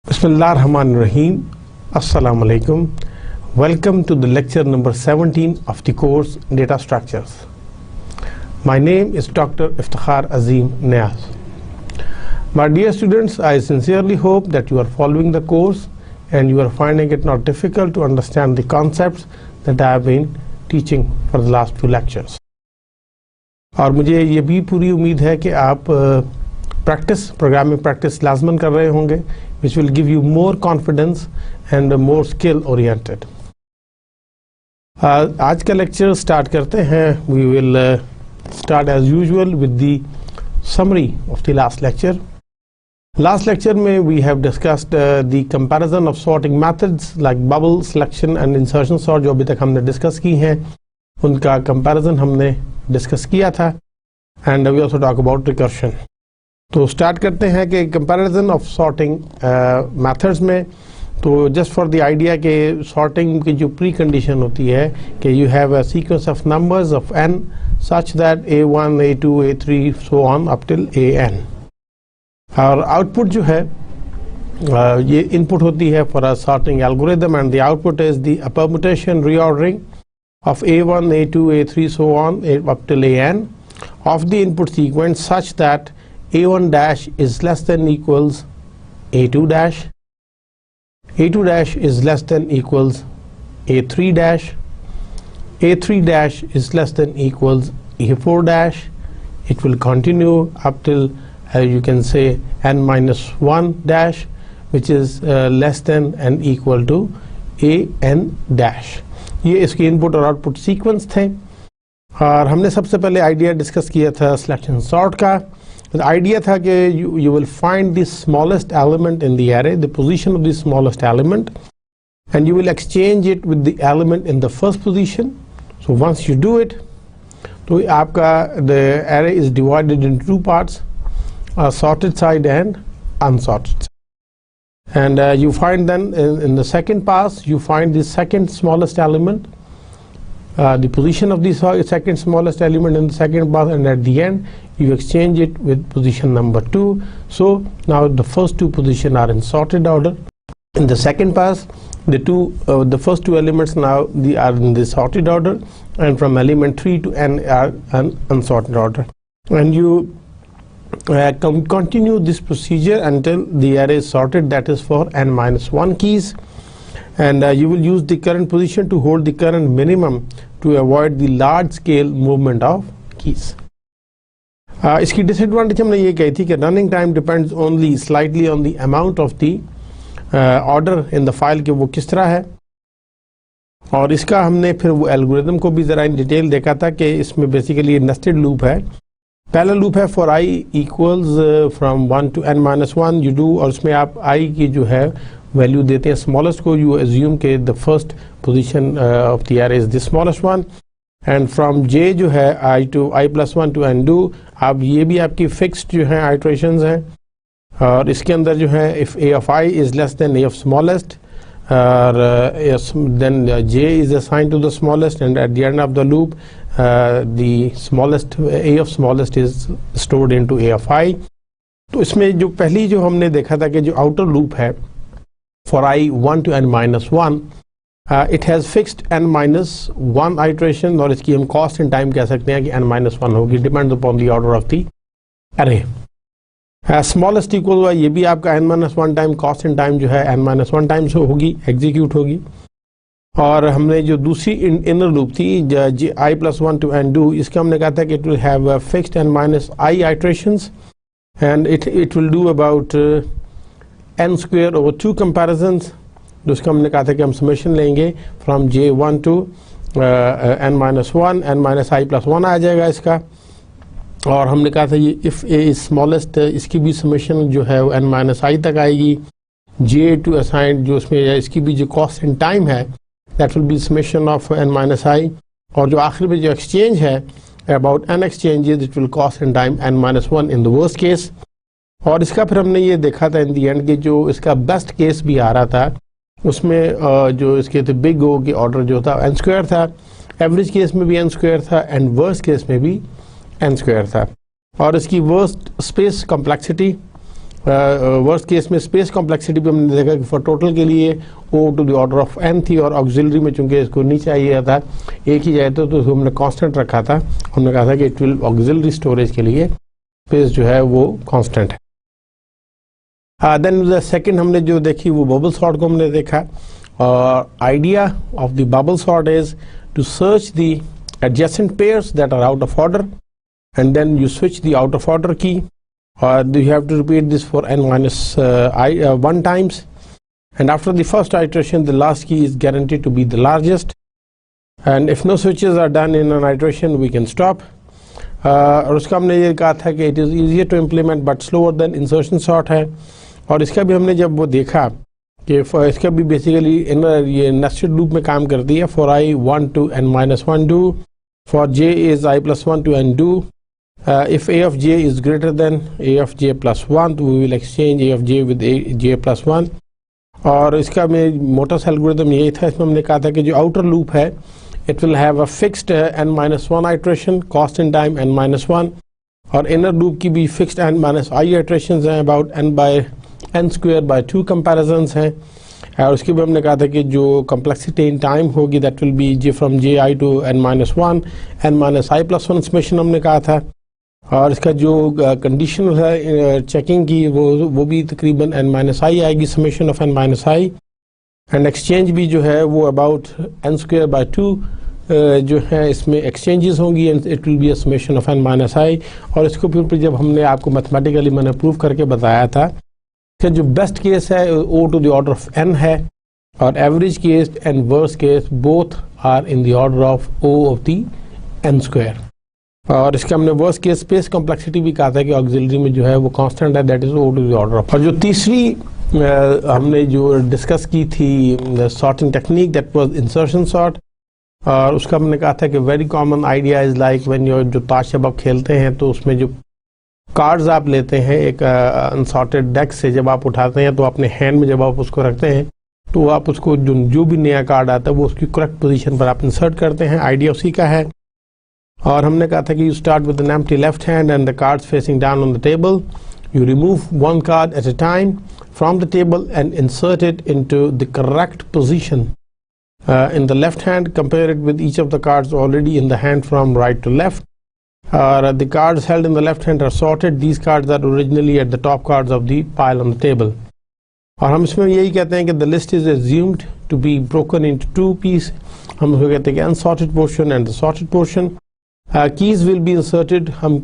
Bismillahirrahmanirrahim. Assalamu alaikum. Welcome to the lecture number 17 of the course Data Structures. My name is Dr. Iftikhar Azim Niaz. My dear students, I sincerely hope that you are following the course and you are finding it not difficult to understand the concepts that I have been teaching for the last few lectures. और मुझे ये भी पूरी उम्मीद है कि आप programming practice लाजमन कर रहे होंगे, which will give you more confidence and more skill oriented. आज का लेक्चर स्टार्ट करते हैं. We will start as usual with the summary of the last lecture. Last lecture में we have discussed the comparison of sorting methods like bubble, selection and insertion sort. जो अभी तक हमने discuss की हैं उनका कंपैरिजन हमने डिस्कस किया था. And we also talk about recursion. तो स्टार्ट करते हैं कि कंपैरिजन ऑफ सॉर्टिंग मेथड्स में. तो जस्ट फॉर द आइडिया के सॉर्टिंग की जो प्री कंडीशन होती है कि you have a sequence of numbers of n such that a1 a2 a3 so on up till an. और आउटपुट जो है ये इनपुट होती है for a sorting algorithm and the output is the permutation reordering of a1 a2 a3 so on up till an of the input sequence such that a1 dash is less than equals a2 dash, a2 dash is less than equals a3 dash, a3 dash is less than equals a4 dash. It will continue up till you can say n minus 1 dash, which is less than and equal to an dash. ये इसके input और output sequence थे. और हमने सबसे पहले idea discuss किया था सिलेक्शन सॉर्ट का. आइडिया था कि you will find the smallest element in the array, the position of the smallest element, and you will exchange it with the element in the first position. So once you do it तो आपका the array is divided in two parts, sorted side and unsorted. And you find then in the second pass you find the second smallest element, the position of the second smallest element in the second pass, and at the end you exchange it with position number 2. So now the first two positions are in sorted order. In the second pass the first two elements now they are in the sorted order, and from element 3 to n are an unsorted order. And you continue this procedure until the array is sorted, that is for n minus 1 keys, and you will use the current position to hold the current minimum to avoid the large scale movement of keys. इसकी disadvantage हमने ये कही थी कि running time depends only slightly on the amount of the order in the file कि वो किस तरह है. और इसका हमने फिर वो एल्गोरिथम को भी ज़रा इन डिटेल देखा था कि इसमें बेसिकली नेस्टेड लूप है. पहला लूप है for I equals from 1 to n minus 1 you do, और उसमें आप आई की जो है वैल्यू देते हैं स्मॉलेस्ट को. यू एज्यूम के the first position of the array is the smallest one, and from जे जो है आई प्लस 1 to n डू. अब ये भी आपकी फिक्स्ड जो है आइट्रेशंस हैं, और इसके अंदर जो है if A of I is less than A of smallest then j is assigned to the smallest, and at the end of the loop the smallest a of smallest is stored into a of i. तो इसमें जो पहली जो हमने देखा था कि जो आउटर लूप है for i 1 to n minus 1 it has fixed n minus 1 iteration, और इसकी हम कॉस्ट इन टाइम कह सकते हैं कि n minus 1 होगी, depends upon the order of the अरे. स्मॉलेस्ट इक्वल हुआ ये भी आपका n minus 1 time cost in time जो है n minus 1 टाइम्स होगी, एग्जीक्यूट होगी. और हमने जो दूसरी इनर लूप थी i plus 1 to n do, इसका हमने कहा था कि it will have fixed n minus i iterations, and it will do about n square over 2 comparisons. जिसका हमने कहा था कि हम समेशन लेंगे from j1 to n minus 1, n minus i plus 1 आ जाएगा इसका. और हमने कहा था ये इफ़ ए इज स्मॉलेस्ट, इसकी भी समेशन जो है वो n minus i तक आएगी. जे टू असाइन जो उसमें इसकी भी जो कॉस्ट इन टाइम है that will be summation of n minus i. और जो आखिर में जो एक्सचेंज है about n exchanges it will cost in time n minus 1 in the worst case. और इसका फिर हमने ये देखा था इन दी एंड कि जो इसका बेस्ट केस भी आ रहा था उसमें जो इसके थे बिग ओ के ऑर्डर जो था n स्क्वायर था, एवरेज केस में भी n स्क्वायर था, एंड वर्स्ट केस में भी n स्क्वायर था. और इसकी worst space complexity, worst case में स्पेस कॉम्प्लेक्सिटी भी हमने देखा कि फॉर टोटल के लिए O to the order of n थी, और ऑक्सिलरी में चूंकि इसको नहीं चाहिए था एक ही जाए तो हमने कांस्टेंट रखा था। हमने कहा था कि इट विल ऑक्सिलरी स्टोरेज के लिए स्पेस जो है वो कांस्टेंट है। देन द सेकंड हमने जो देखी वो बबल सॉर्ट को हमने देखा, और idea of the bubble sort is to search the adjacent pairs that are out of order and then you switch the out of order key, और you have to repeat this for n minus 1 times, and after the first iteration the last key is guaranteed to be the largest, and if no switches are done in an iteration we can stop. और उसका हमने ये कहा था कि it is easier to implement but slower than insertion sort है, और इसका भी हमने जब वो देखा कि इसका भी बेसिकली ये नेस्टेड लूप में काम करती है। for I 1 to n minus 1 do, for j is I plus 1 to n do. If a of j is greater than a of j plus 1, तो we will exchange a of j with a j plus 1. और इसका में मोटा सा algorithm यही था। इसमें हमने कहा था कि जो आउटर लूप है it will have a fixed n minus 1 iteration, cost in time n minus 1, और इनर लूप की भी fixed n minus I iterations हैं, about n by n square by 2 comparisons हैं। और उसके भी हमने कहा था कि जो complexity in time होगी that will be j from ji to n minus 1, n minus I plus 1 summation हमने कहा था। और इसका जो कंडीशन है चेकिंग की वो भी तकरीबन n माइनस आई आएगी, summation of n minus I, and exchange भी जो है वो अबाउट n स्क्वायर बाय 2 जो है इसमें एक्सचेंजेस होंगी, and it will be a summation of n minus I. और इसको फिर जब हमने आपको मैथमेटिकली मैंने प्रूव करके बताया था कि जो बेस्ट केस है o to the order of n है, और average case and worst case both are in the order of o of the n square. और इसके हमने वर्स्ट केस स्पेस कॉम्प्लेक्सिटी भी कहा था कि ऑक्सिलरी में जो है वो कांस्टेंट है, that is O to the order of. और जो तीसरी हमने जो डिस्कस की थी sorting technique, that was insertion sort, और उसका हमने कहा था कि very common idea is like when you जो ताश जब आप खेलते हैं तो उसमें जो कार्ड्स आप लेते हैं एक अनसॉर्टेड डेक से जब आप उठाते हैं तो अपने हैंड में जब आप उसको रखते हैं तो आप उसको जो भी नया कार्ड आता है वो उसकी करेक्ट पोजीशन पर आप इंसर्ट करते हैं। आइडिया उसी का है। और हमने कहा था कि you start with an empty left hand and the cards facing down on the table, you remove one card at a time from the table and insert it into the correct position in the left hand, compare it with each of the cards already in the hand from right to left. The cards held in the left hand are sorted. These cards are originally at the top cards of the pile on the table. और हम इसमें यही कहते हैं कि the list is assumed to be broken into two pieces. हम उसको कहते हैं कि unsorted portion and the sorted portion. Keys will be inserted. हम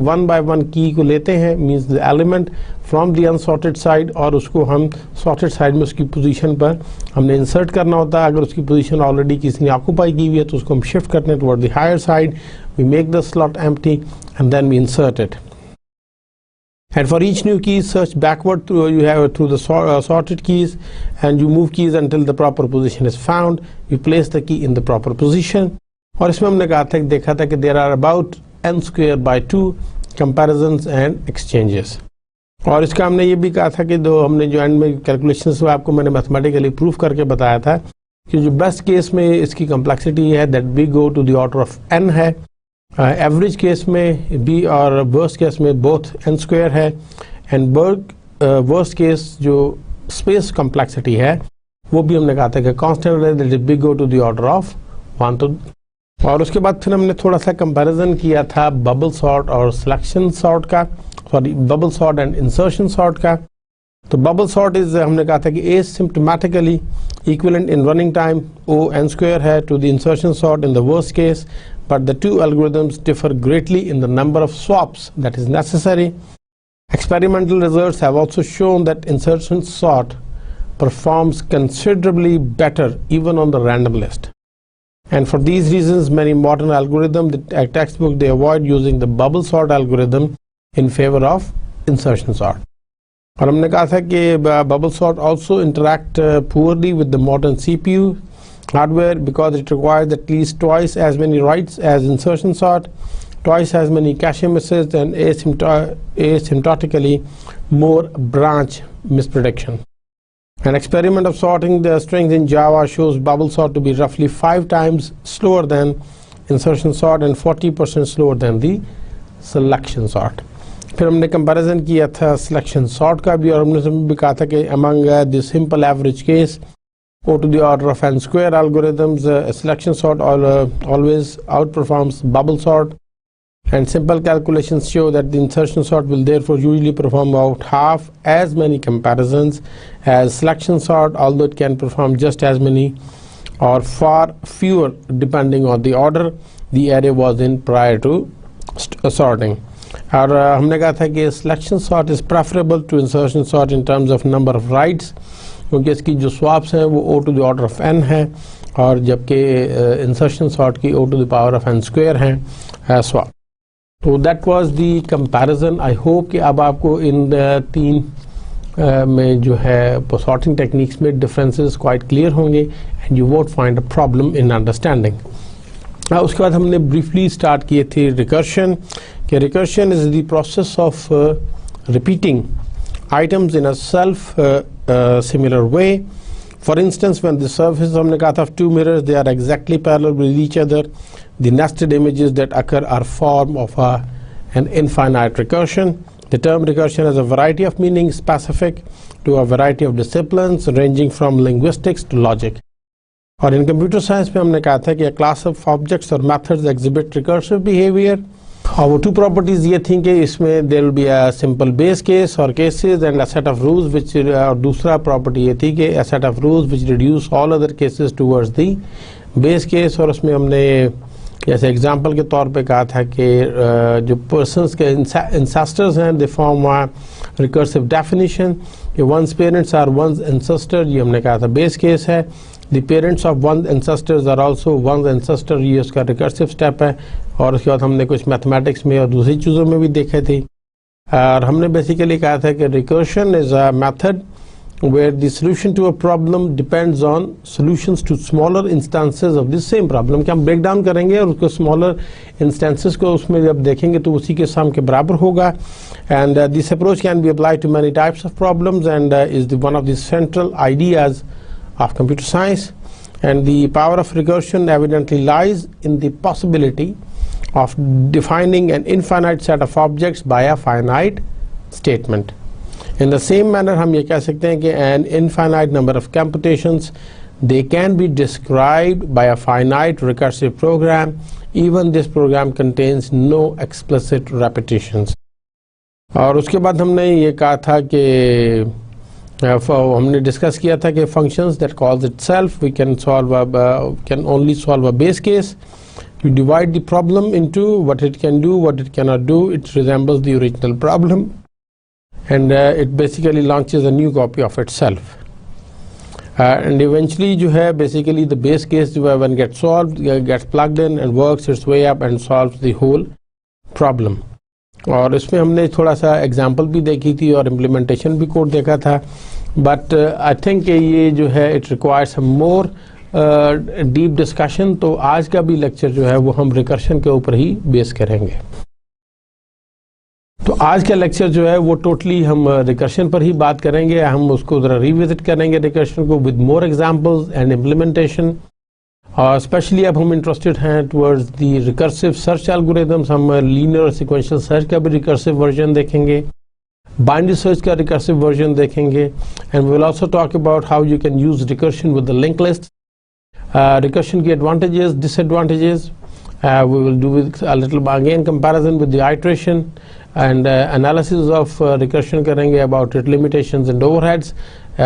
one by one key को लेते हैं, means the element from the unsorted side, और उसको हम sorted side में उसकी position पर हमने insert करना होता है। अगर उसकी position already किसी ने occupy की हुई है तो उसको हम shift करते हैं toward the higher side. We make the slot empty and then we insert it. And for each new key, search backward through the sorted keys, and you move keys until the proper position is found. You place the key in the proper position. और इसमें हमने कहा था देखा था कि there are about n square by 2 comparisons and exchanges. और इसका हमने ये भी कहा था कि दो हमने जो एंड में कैलकुलेशंस में आपको मैंने मैथमेटिकली प्रूफ करके बताया था कि जो बेस्ट केस में इसकी कम्प्लेक्सिटी है that big O to the order of n है, एवरेज केस में b और वर्स्ट केस में बोथ n स्क्वायर है, एंड वर्स्ट केस जो स्पेस कम्प्लेक्सिटी है वो भी हमने कहा था कि कांस्टेंट है, that big O to the order of 1 तो। और उसके बाद फिर हमने थोड़ा सा कंपैरिजन किया था बबल सॉर्ट और सिलेक्शन सॉर्ट का, sorry bubble sort and insertion sort का। तो बबल सॉर्ट इज हमने कहा था कि asymptotically equivalent in running time o n square है to the insertion sort in the worst case, but the two algorithms differ greatly in the number of swaps that is necessary. Experimental results have also shown that insertion sort performs considerably better even on the random list. And for these reasons, many modern algorithms, the textbook, they avoid using the bubble sort algorithm in favor of insertion sort. और हमने कहा था कि bubble sort also interact poorly with the modern CPU hardware because it requires at least twice as many writes as insertion sort, twice as many cache misses, and asymptotically more branch misprediction. An experiment of sorting the strings in Java shows bubble sort to be roughly 5 times slower than insertion sort and 40% slower than the selection sort. फिर हमने comparison किया था selection sort का भी, और हमने भी कहा था कि among the simple average case O to the order of n square algorithms, selection sort always outperforms bubble sort, and simple calculations show that the insertion sort will therefore usually perform about half as many comparisons as selection sort, although it can perform just as many or far fewer depending on the order the array was in prior to sorting. और हमने कहा था कि selection sort is preferable to insertion sort in terms of number of writes, क्योंकि इसकी जो swaps हैं वो O to the order of n है, और जबकि इंसर्शन सॉर्ट की O to the power of n square है स्वाप। तो that was the comparison. I hope कि अब आपको इन तीन में जो है सॉर्टिंग टेक्निक्स में डिफरेंसेस क्वाइट क्लियर होंगे and you won't find a problem in understanding. उसके बाद हमने ब्रीफली स्टार्ट किए थे रिकर्शन, कि recursion is the process of repeating items in a self similar way. For instance, when the surface हमने कहा था of two mirrors, they are exactly parallel with each other, the nested images that occur are form of an infinite recursion. The term recursion has a variety of meanings specific to a variety of disciplines ranging from linguistics to logic. और in computer science में हमने कहा था कि a class of objects or methods exhibit recursive behavior. और वो to properties ये थी कि इसमें there will be a simple base case और cases and a set of rules which, और दूसरा प्रॉपर्टी ये थी कि a set of rules which reduce all other cases towards the base case. और उसमें हमने जैसे एग्जांपल के तौर पे कहा था कि जो पर्सन्स के इंसेस्टर्स हैं दे फॉर्म रिकर्सिव डेफिनेशन, कि one's parents are one's ancestor, ये हमने कहा था बेस केस है। The parents of one's ancestors are also one's ancestor, ये उसका रिकर्सिव स्टेप है। और उसके बाद हमने कुछ मैथमेटिक्स में और दूसरी चीज़ों में भी देखे थे, और हमने बेसिकली कहा था कि recursion is a method where the solution to a problem depends on solutions to smaller instances of the same problem, कि हम ब्रेक डाउन करेंगे और उसको स्मॉलर इंस्टेंसेस को उसमें जब देखेंगे तो उसी के सम के बराबर होगा। And this approach can be applied to many types of problems and is one of the central ideas of computer science. And the power of recursion evidently lies in the possibility of defining an infinite set of objects by a finite statement. In the same manner हम ये कह सकते हैं कि an infinite number of computations, they can be described by a finite recursive program, even this program contains no explicit repetitions. और उसके बाद हमने ये कहा था कि हमने डिस्कस किया था कि functions that calls itself we can only solve a base case. You divide the problem into what it can do, what it cannot do. It resembles the original problem, and it basically launches a new copy of itself. And eventually, जो है basically the base case जो है when gets solved, gets plugged in and works its way up and solves the whole problem. और इसमें हमने थोड़ा सा example भी देखी थी और implementation भी कोड देखा था. But I think ये जो है it requires some more deep discussion. तो आज का भी लेक्चर जो है वो हम रिकर्शन के ऊपर ही बेस करेंगे। तो आज का लेक्चर जो है वो टोटली हम रिकर्शन पर ही बात करेंगे। हम उसको ज़रा रिविजिट करेंगे रिकर्शन को with more examples and implementation. और स्पेशली अब हम इंटरेस्टेड हैं towards the recursive search algorithms. हम लीनियर और सिक्वेंशियल सर्च का भी रिकर्सिव वर्जन देखेंगे, बाइनरी सर्च का रिकर्सिव वर्जन देखेंगे, and we will also talk about how you can use recursion with the link list. Recursion key advantages, disadvantages. We will do a little again comparison with the iteration and analysis of recursion करेंगे about its limitations and overheads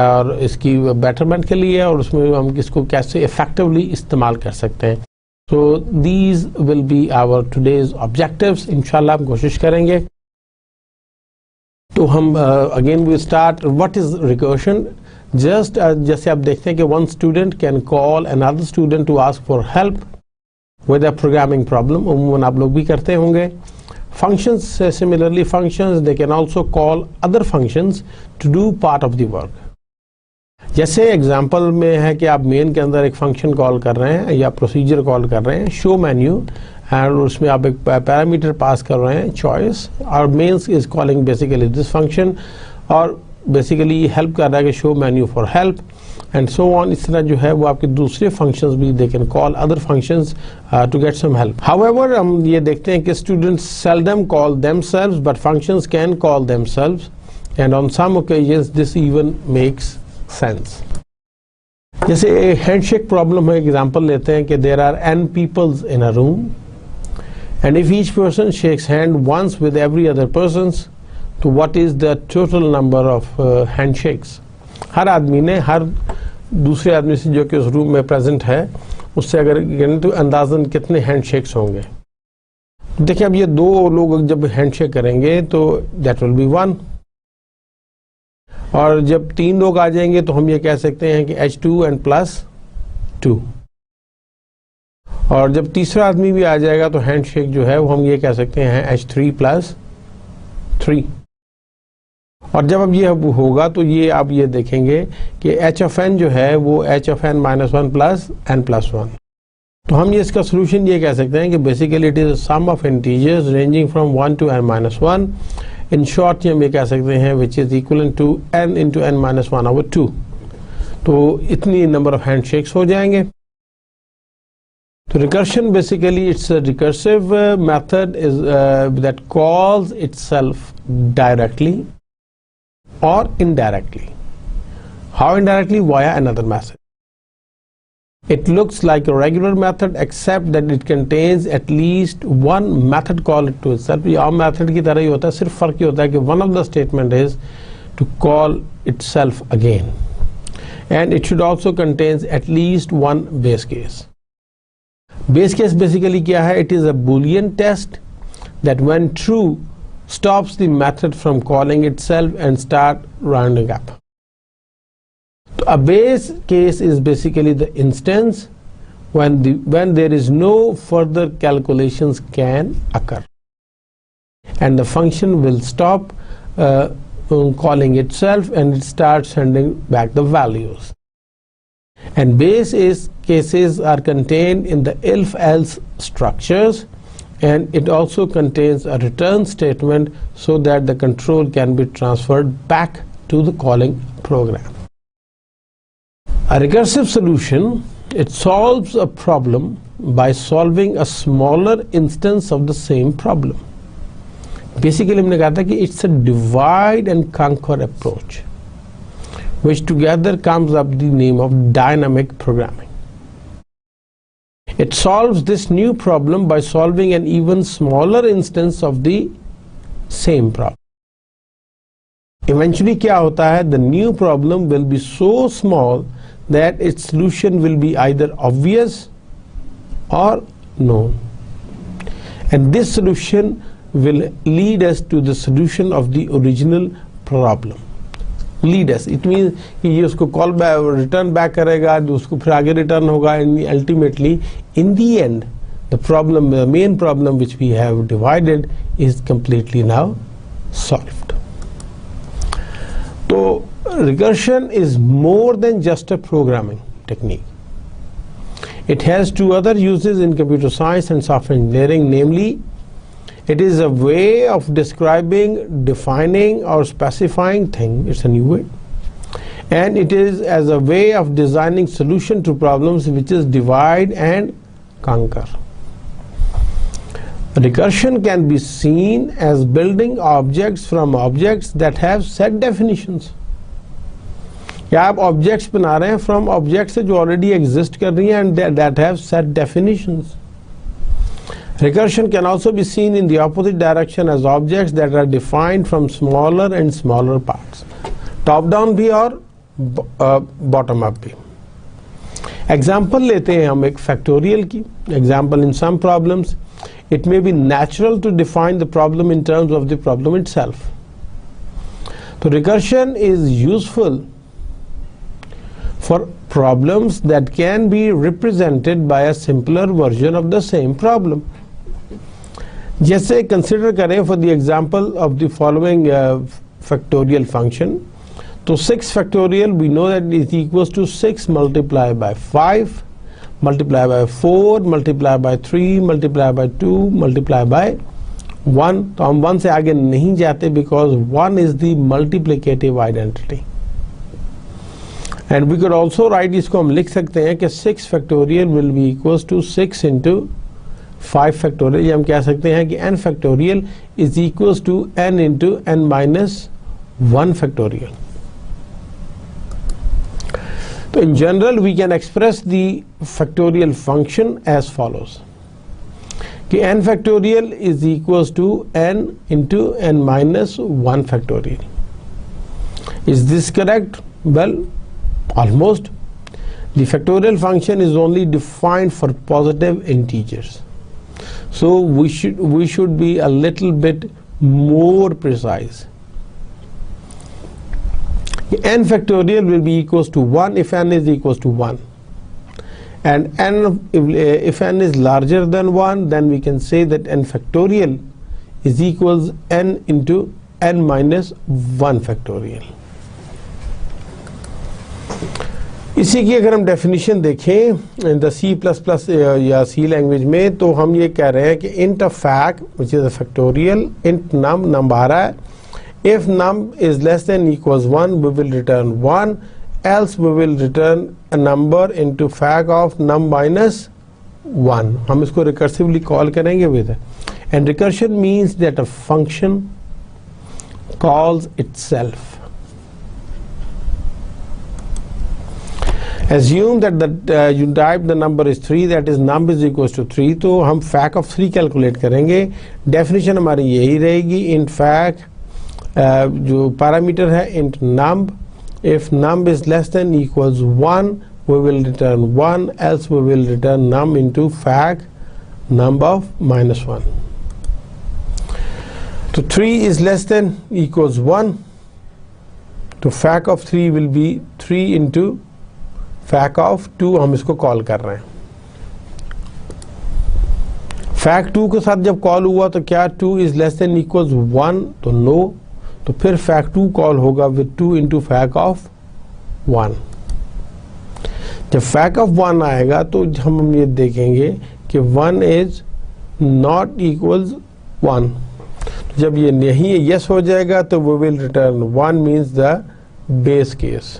और इसकी betterment के लिए, और उसमें हम इसको कैसे effectively इस्तेमाल कर सकते हैं। So these will be our today's objectives. इंशाल्लाह हम कोशिश करेंगे। तो हम again we start what is recursion. Just जैसे आप देखते हैं कि one student can call another student to ask for help with a programming problem, उम्मन आप लोग भी करते होंगे। Functions similarly functions they can also call other functions to do part of the work. जैसे एग्जांपल में है कि आप मेन के अंदर एक फंक्शन कॉल कर रहे हैं या प्रोसीजर कॉल कर रहे हैं शो मेन्यू, एंड उसमें आप एक पैरामीटर पास कर रहे हैं चॉइस, और main's is calling basically this function और बेसिकली हेल्प कर रहा है कि show menu for help. And so on. इस तरह जो है वो आपके दूसरे फंक्शंस भी they can call other functions to get some help. However हम ये देखते हैं कि students seldom call themselves but functions can call themselves and on some occasions this even makes sense. जैसे हैंडशेक प्रॉब्लम है, एग्जांपल लेते हैं कि there are n peoples in a room and if each person shakes hand once with every other persons, तो what is the total number of handshakes? हर आदमी ने हर दूसरे आदमी से जो कि उस रूम में प्रेजेंट है उससे अगर गिने तो अंदाजन कितने हैंडशेक्स होंगे। देखिए अब ये दो लोग जब हैंडशेक करेंगे तो दैट विल बी 1, और जब 3 लोग आ जाएंगे तो हम ये कह सकते हैं कि H2 and +2, और जब तीसरा आदमी भी आ जाएगा तो हैंडशेक जो है वो हम ये कह सकते हैं H3 + 3। और जब अब ये होगा तो ये आप ये देखेंगे कि h of n जो है वो h of n - 1 + n + 1। तो हम ये इसका सोल्यूशन ये कह सकते हैं कि basically it is sum of integers ranging from 1 to n - 1। In short हम ये कह सकते हैं which is equivalent to n × n - 1/2। तो इतनी नंबर ऑफ हैंडशेक्स हो जाएंगे। तो recursion basically it's a recursive method is that calls itself directly or indirectly. How indirectly? Via another method. It looks like a regular method except that it contains at least one method call to itself. ये आम method की तरह ही होता है, सिर्फ फर्क ये होता है कि one of the statement is to call itself again, and it should also contains at least one base case. Base case basically क्या है? It is a Boolean test that when true stops the method from calling itself and start rounding up. So a base case is basically the instance when there is no further calculations can occur, and the function will stop calling itself and it starts sending back the values. And base cases are contained in the if-else structures, and it also contains a return statement so that the control can be transferred back to the calling program. A recursive solution, it solves a problem by solving a smaller instance of the same problem. Basically हमने कहा था कि it's a divide and conquer approach, which together comes up the name of dynamic programming. It solves this new problem by solving an even smaller instance of the same problem. Eventually क्या होता है? The new problem will be so small that its solution will be either obvious or known, and this solution will lead us to the solution of the original problem. Lead us, it means कि ये उसको call back, return back करेगा, उसको फिर आगे return होगा, and ultimately in the end the problem, the main problem which we have divided is completely now solved. So recursion is more than just a programming technique. It has two other uses in computer science and software engineering, namely it is a way of describing, defining or specifying things. It's a new way. And it is as a way of designing solution to problems, which is divide and conquer. Recursion can be seen as building objects from objects that have set definitions. या आप objects बना रहे हैं from objects जो already exist कर रही हैं and that have set definitions. Recursion can also be seen in the opposite direction as objects that are defined from smaller and smaller parts. Top down भी और bottom up भी. Example लेते हैं हम एक factorial की. Example, in some problems it may be natural to define the problem in terms of the problem itself. So recursion is useful for problems that can be represented by a simpler version of the same problem. जैसे consider करें for the example of the following factorial function. तो 6 factorial we know that is equals to 6 multiplied by 5 multiplied by 4 multiplied by 3 multiplied by 2 multiplied by 1. तो हम 1 से आगे नहीं जाते because 1 is the multiplicative identity. And we can also write, इसको हम लिख सकते हैं कि 6 factorial will be equals to 6 into 5 factorial. ये हम कह सकते हैं कि n factorial is equals to n into n minus 1 factorial. तो in general we can express the factorial function as follows कि n factorial is equals to n into n minus 1 factorial. Is this correct? Well, almost. The factorial function is only defined for positive integers, so we should be a little bit more precise. N factorial will be equals to 1 if n is equals to 1, and if n is larger than 1, then we can say that n factorial is equals n into n minus 1 factorial. इसी की अगर हम definition देखें in the C++ या C language में, तो हम ये कह रहे हैं कि int of fact which is a factorial int num आ रहा है. If num is less than equals 1, we will return 1, else we will return a number into fact of num minus 1. हम इसको रिकर्सिवली कॉल करेंगे with and recursion means that a function calls itself. Assume that you type the number is 3, that is num is equals to 3, तो हम fact of 3 calculate करेंगे. Definition हमारी यही रहेगी, int fact जो पैरामीटर है int num, if num is less than equals 1, we will return 1, else we will return num into fact num of minus 1. So 3 is less than equals 1, तो fact of 3 will be 3 into fact of 2, हम इसको call कर रहे हैं. fact 2 के साथ जब call हुआ तो क्या 2 is less than equals 1, तो नो, तो फिर fact 2 कॉल होगा with 2 into fact of 1. जब fact of 1 आएगा तो हम ये देखेंगे कि 1 is not equals 1. जब ये नहीं yes हो जाएगा तो we will return 1 means the base case.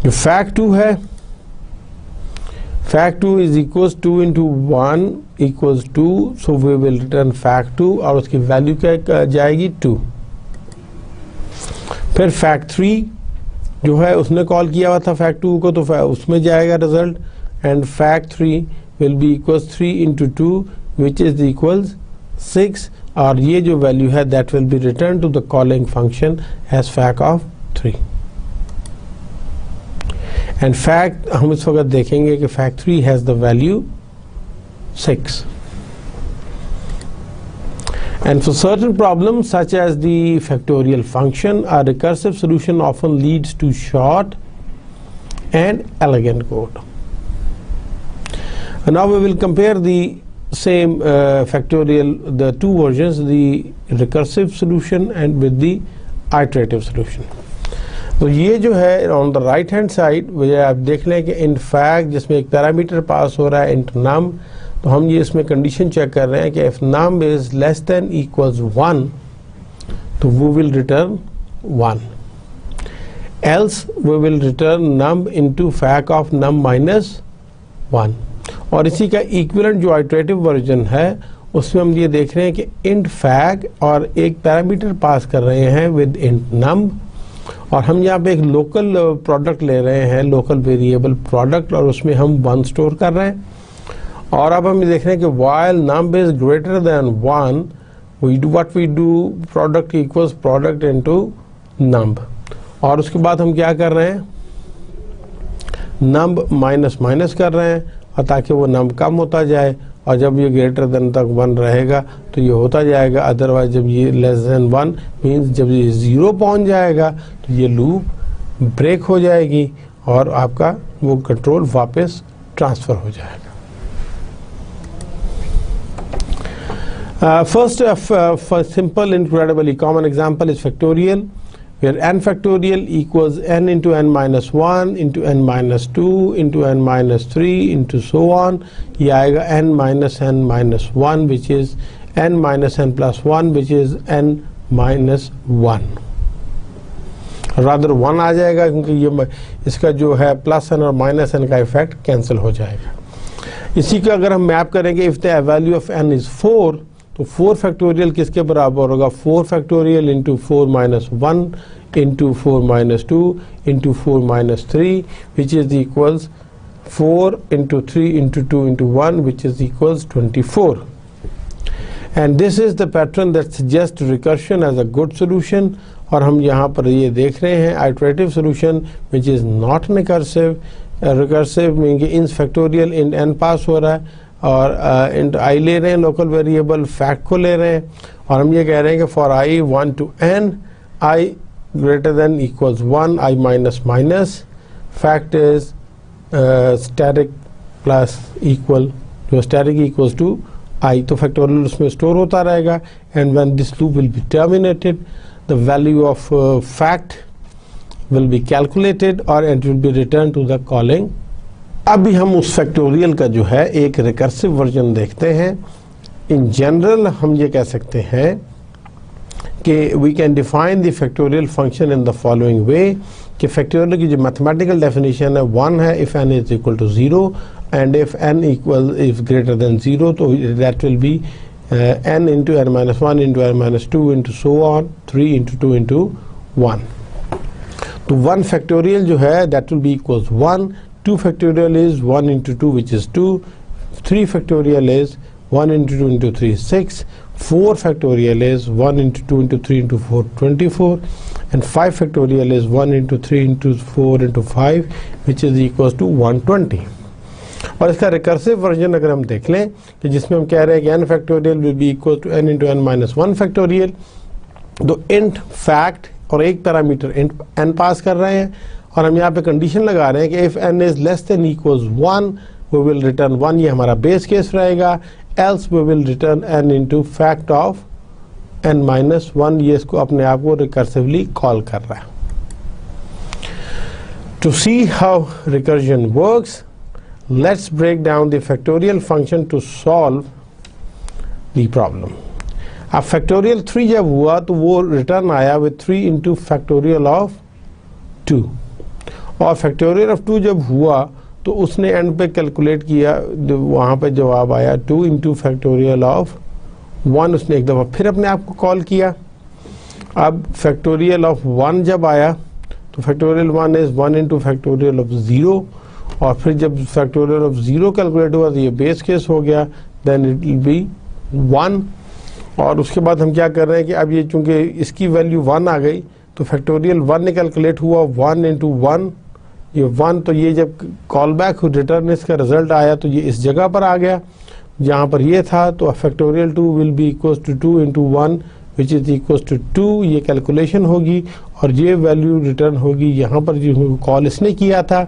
जो fact 2 है, fact 2 is equals 2 into 1 equals 2, so we will return fact 2 और उसकी वैल्यू क्या जाएगी 2. फिर fact 3 जो है उसने कॉल किया हुआ था fact 2 को, तो उसमें जाएगा result, and fact 3 will be equals 3 into 2 which is equals 6, और ये जो वैल्यू है that will be returned to the calling function as fact of 3. and fact हम इस वक्त देखेंगे कि fact 3 has the value 6. And for certain problems such as the factorial function, a recursive solution often leads to short and elegant code. And now we will compare the same factorial, the two versions, the recursive solution and with the iterative solution. तो ये जो है on the right hand side वजह आप देख लें कि in fact जिसमें एक पैरामीटर पास हो रहा है इंट नम, तो हम ये इसमें कंडीशन चेक कर रहे हैं कि if num is less than equals 1 तो we will return 1, else we will return num into fact of num minus 1. और इसी का इक्विवेलेंट जो आइटरेटिव वर्जन है उसमें हम ये देख रहे हैं कि इंट फैक्ट और एक पैरामीटर पास कर रहे हैं विद इंट नम, और हम यहाँ पे एक लोकल प्रोडक्ट ले रहे हैं, लोकल वेरिएबल प्रोडक्ट, और उसमें हम 1 स्टोर कर रहे हैं. और अब हम देख रहे हैं कि while num is greater than 1 we do what we do product equals product into num, और उसके बाद हम क्या कर रहे हैं num माइनस माइनस कर रहे हैं और ताकि वो num कम होता जाए, और जब ये ग्रेटर देन तक 1 रहेगा तो ये होता जाएगा. अदरवाइज जब ये लेस देन 1 मीन्स जब ये 0 पहुंच जाएगा तो ये लूप ब्रेक हो जाएगी और आपका वो कंट्रोल वापस ट्रांसफ़र हो जाएगा. First simple incredibly common example is factorial, where n factorial equals n into n minus 1 into n minus 2 into n minus 3 into so on. ये आएगा n minus n minus 1 which is n minus n plus 1 which is n minus 1. Rather 1 आ जाएगा, क्योंकि ये इसका जो है plus N और minus N का इफेक्ट कैंसिल हो जाएगा। इसी का अगर हम मैप करेंगे, if the value of n is 4, तो 4 फैक्टोरियल किसके बराबर होगा? 4 factorial into 4 minus 1 into 4 minus 2 into 4 minus 3 which is equals 4 into 3 into 2 into 1 which is equals 24. And this is the pattern that suggests recursion as a good solution. और हम यहाँ पर ये देख रहे हैं iterative solution which is not recursive. Recursive mean कि ins factorial int n पास हो रहा है और int I ले रहे हैं local variable, fact को ले रहे हैं, और हम ये कह रहे हैं कि for I 1 to n I greater than equals 1 I minus minus fact is static plus equal, जो static equals to I, तो फैक्टोरियल उसमें स्टोर होता रहेगा, and when this loop will be terminated the value of fact will be calculated और it will be return to the calling. अभी हम उस factorial का जो है एक रिकर्सिव वर्जन देखते हैं. इन जनरल हम ये कह सकते हैं कि we can define the factorial function in the following way, कि फैक्टोरियल की जो मैथमेटिकल डेफिनेशन है 1 है if n is equal to 0, and if n is greater than 0, so that will be n into n minus 1 into n minus 2 into so on 3 into 2 into 1. तो 1 factorial जो है that will be equals 1, 2 factorial is 1 into 2 which is 2, 3 factorial is 1 into 2 into 3 6, 4 factorial is 1 into 2 into 3 into 4 24, and 5 factorial is 1 into 3 into 4 into 5 which is equals to 120. और इसका recursive version अगर हम देख लें कि जिसमें हम कह रहे हैं कि n factorial will be equal to n into n minus 1 factorial, तो इंट फैक्ट और एक पैरामीटर इंट n पास कर रहे हैं, और हम यहाँ पे कंडीशन लगा रहे हैं कि if n is less than equals 1 we will return 1, ये हमारा बेस केस रहेगा, else we will return n into fact of n minus 1, ये इसको अपने आप को रिकर्सिवली कॉल कर रहा है. To see how recursion works, let's break down the factorial function to solve the problem. अब factorial 3 जब हुआ तो वो रिटर्न आया with 3 into factorial of 2, और factorial of 2 जब हुआ तो उसने एंड पे कैलकुलेट किया, वहाँ पे जवाब आया 2 into factorial of 1, उसने एक दफ़ा फिर अपने आप को कॉल किया. अब factorial of 1 जब आया तो factorial 1 is 1 into factorial of 0, और फिर जब फैक्टोरियल ऑफ 0 कैलकुलेट हुआ तो ये बेस केस हो गया, देन इट विल बी 1. और उसके बाद हम क्या कर रहे हैं कि अब ये चूंकि इसकी वैल्यू 1 आ गई तो फैक्टोरियल 1 ने कैलकुलेट हुआ 1 इंटू 1, ये 1, तो ये जब कॉल बैक रिटर्न इसका रिजल्ट आया तो ये इस जगह पर आ गया जहाँ पर ये था, तो factorial 2 will be equals to 2 into 1 which is equals to 2, ये कैलकुलेशन होगी और ये वैल्यू रिटर्न होगी यहाँ पर जो कॉल इसने किया था.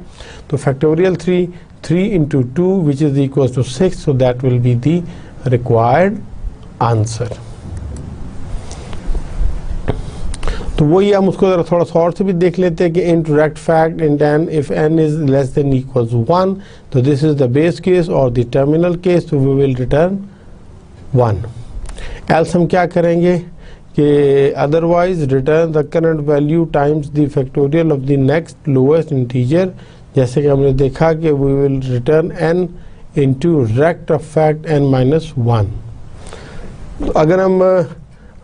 तो factorial 3 into 2 which is equals to 6, so that will be the required answer. तो वही हम उसको थोड़ा सा और से भी देख लेते हैं कि into rect fact in n if n is less than equals 1, तो this is the base case और द टर्मिनल केस, तो वी विल रिटर्न 1. एल्स हम क्या करेंगे कि otherwise return the current value times the factorial of the next lowest integer, जैसे कि हमने देखा कि we will return n into rect of fact n minus 1. तो अगर हम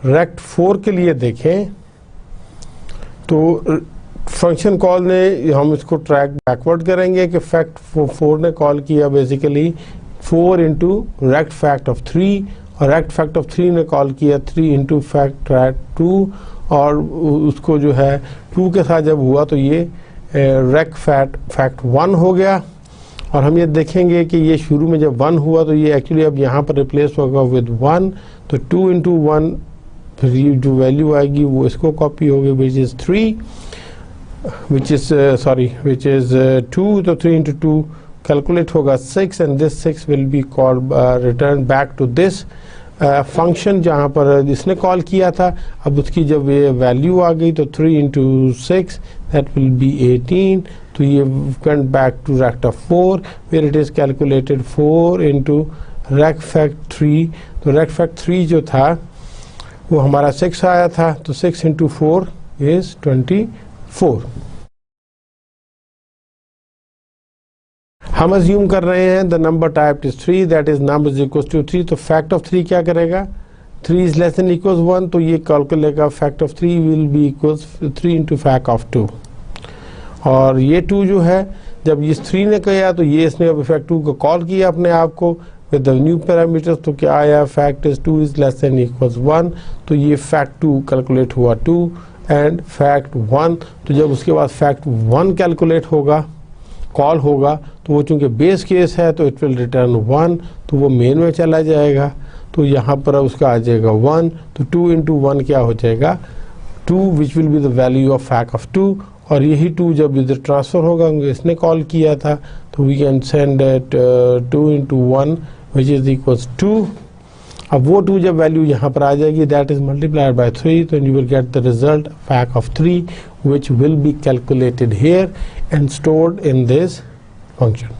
रेक्ट 4 के लिए देखें तो फंक्शन कॉल ने, हम इसको ट्रैक बैकवर्ड करेंगे कि फैक्ट 4 ने कॉल किया basically 4 into rect fact of 3, और रेक्ट फैक्ट ऑफ 3 ने कॉल किया 3 इंटू फैक्ट 2, और उसको जो है 2 के साथ जब हुआ तो ये रेक्ट फैक्ट 1 हो गया. और हम ये देखेंगे कि ये शुरू में जब 1 हुआ तो ये एक्चुअली अब यहाँ पर रिप्लेस होगा विद 1, तो 2 इंटू 1 फिर ये जो वैल्यू आएगी वो इसको कॉपी होगी विच इज़ 3 विच इज़ 2, तो 3 इंटू 2 कैलकुलेट होगा 6, and this 6 will be called return back to this function जहाँ पर इसने कॉल किया था. अब उसकी जब ये वैल्यू आ गई तो 3 इंटू 6 दैट विल बी 18, तो ये went back to rect of 4 where it is calculated 4 into rect fact 3. तो रेक्ट फैक्ट 3 जो था वो हमारा 6 आया था, तो 6 इंटू 4 इज़ 24. 4। हम अज्यूम कर रहे हैं the number type is 3, that is number is equal to 3। तो फैक्ट ऑफ 3 क्या करेगा, 3 इज लेस देन इक्वल 1, तो ये calculate fact of 3 will be equal 3 into fact of 2। और ये 2 जो है जब इस 3 ने किया तो ये इसने अब फैक्ट 2 को कॉल किया अपने आप को विद द न्यू पैरामीटर्स, तो क्या आया, fact is 2 is less than equal 1, तो ये फैक्ट 2 कैलकुलेट हुआ 2 एंड फैक्ट 1। तो जब उसके बाद फैक्ट 1 कैलकुलेट होगा, कॉल होगा, तो वो चूंकि बेस केस है तो इट विल रिटर्न 1, तो वो मेन में चला जाएगा, तो यहाँ पर उसका आ जाएगा 1, तो 2 इंटू 1 क्या हो जाएगा 2, which will be the value of fact of 2। और यही 2 जब इधर ट्रांसफर होगा, इसने कॉल किया था, तो we can send 2 into 1 which is equals 2। अब वो 2 जब वैल्यू यहाँ पर आ जाएगी, दैट इज मल्टीप्लाइड बाय 3, तो you will get the result fact of 3 which will be calculated here and stored in this function।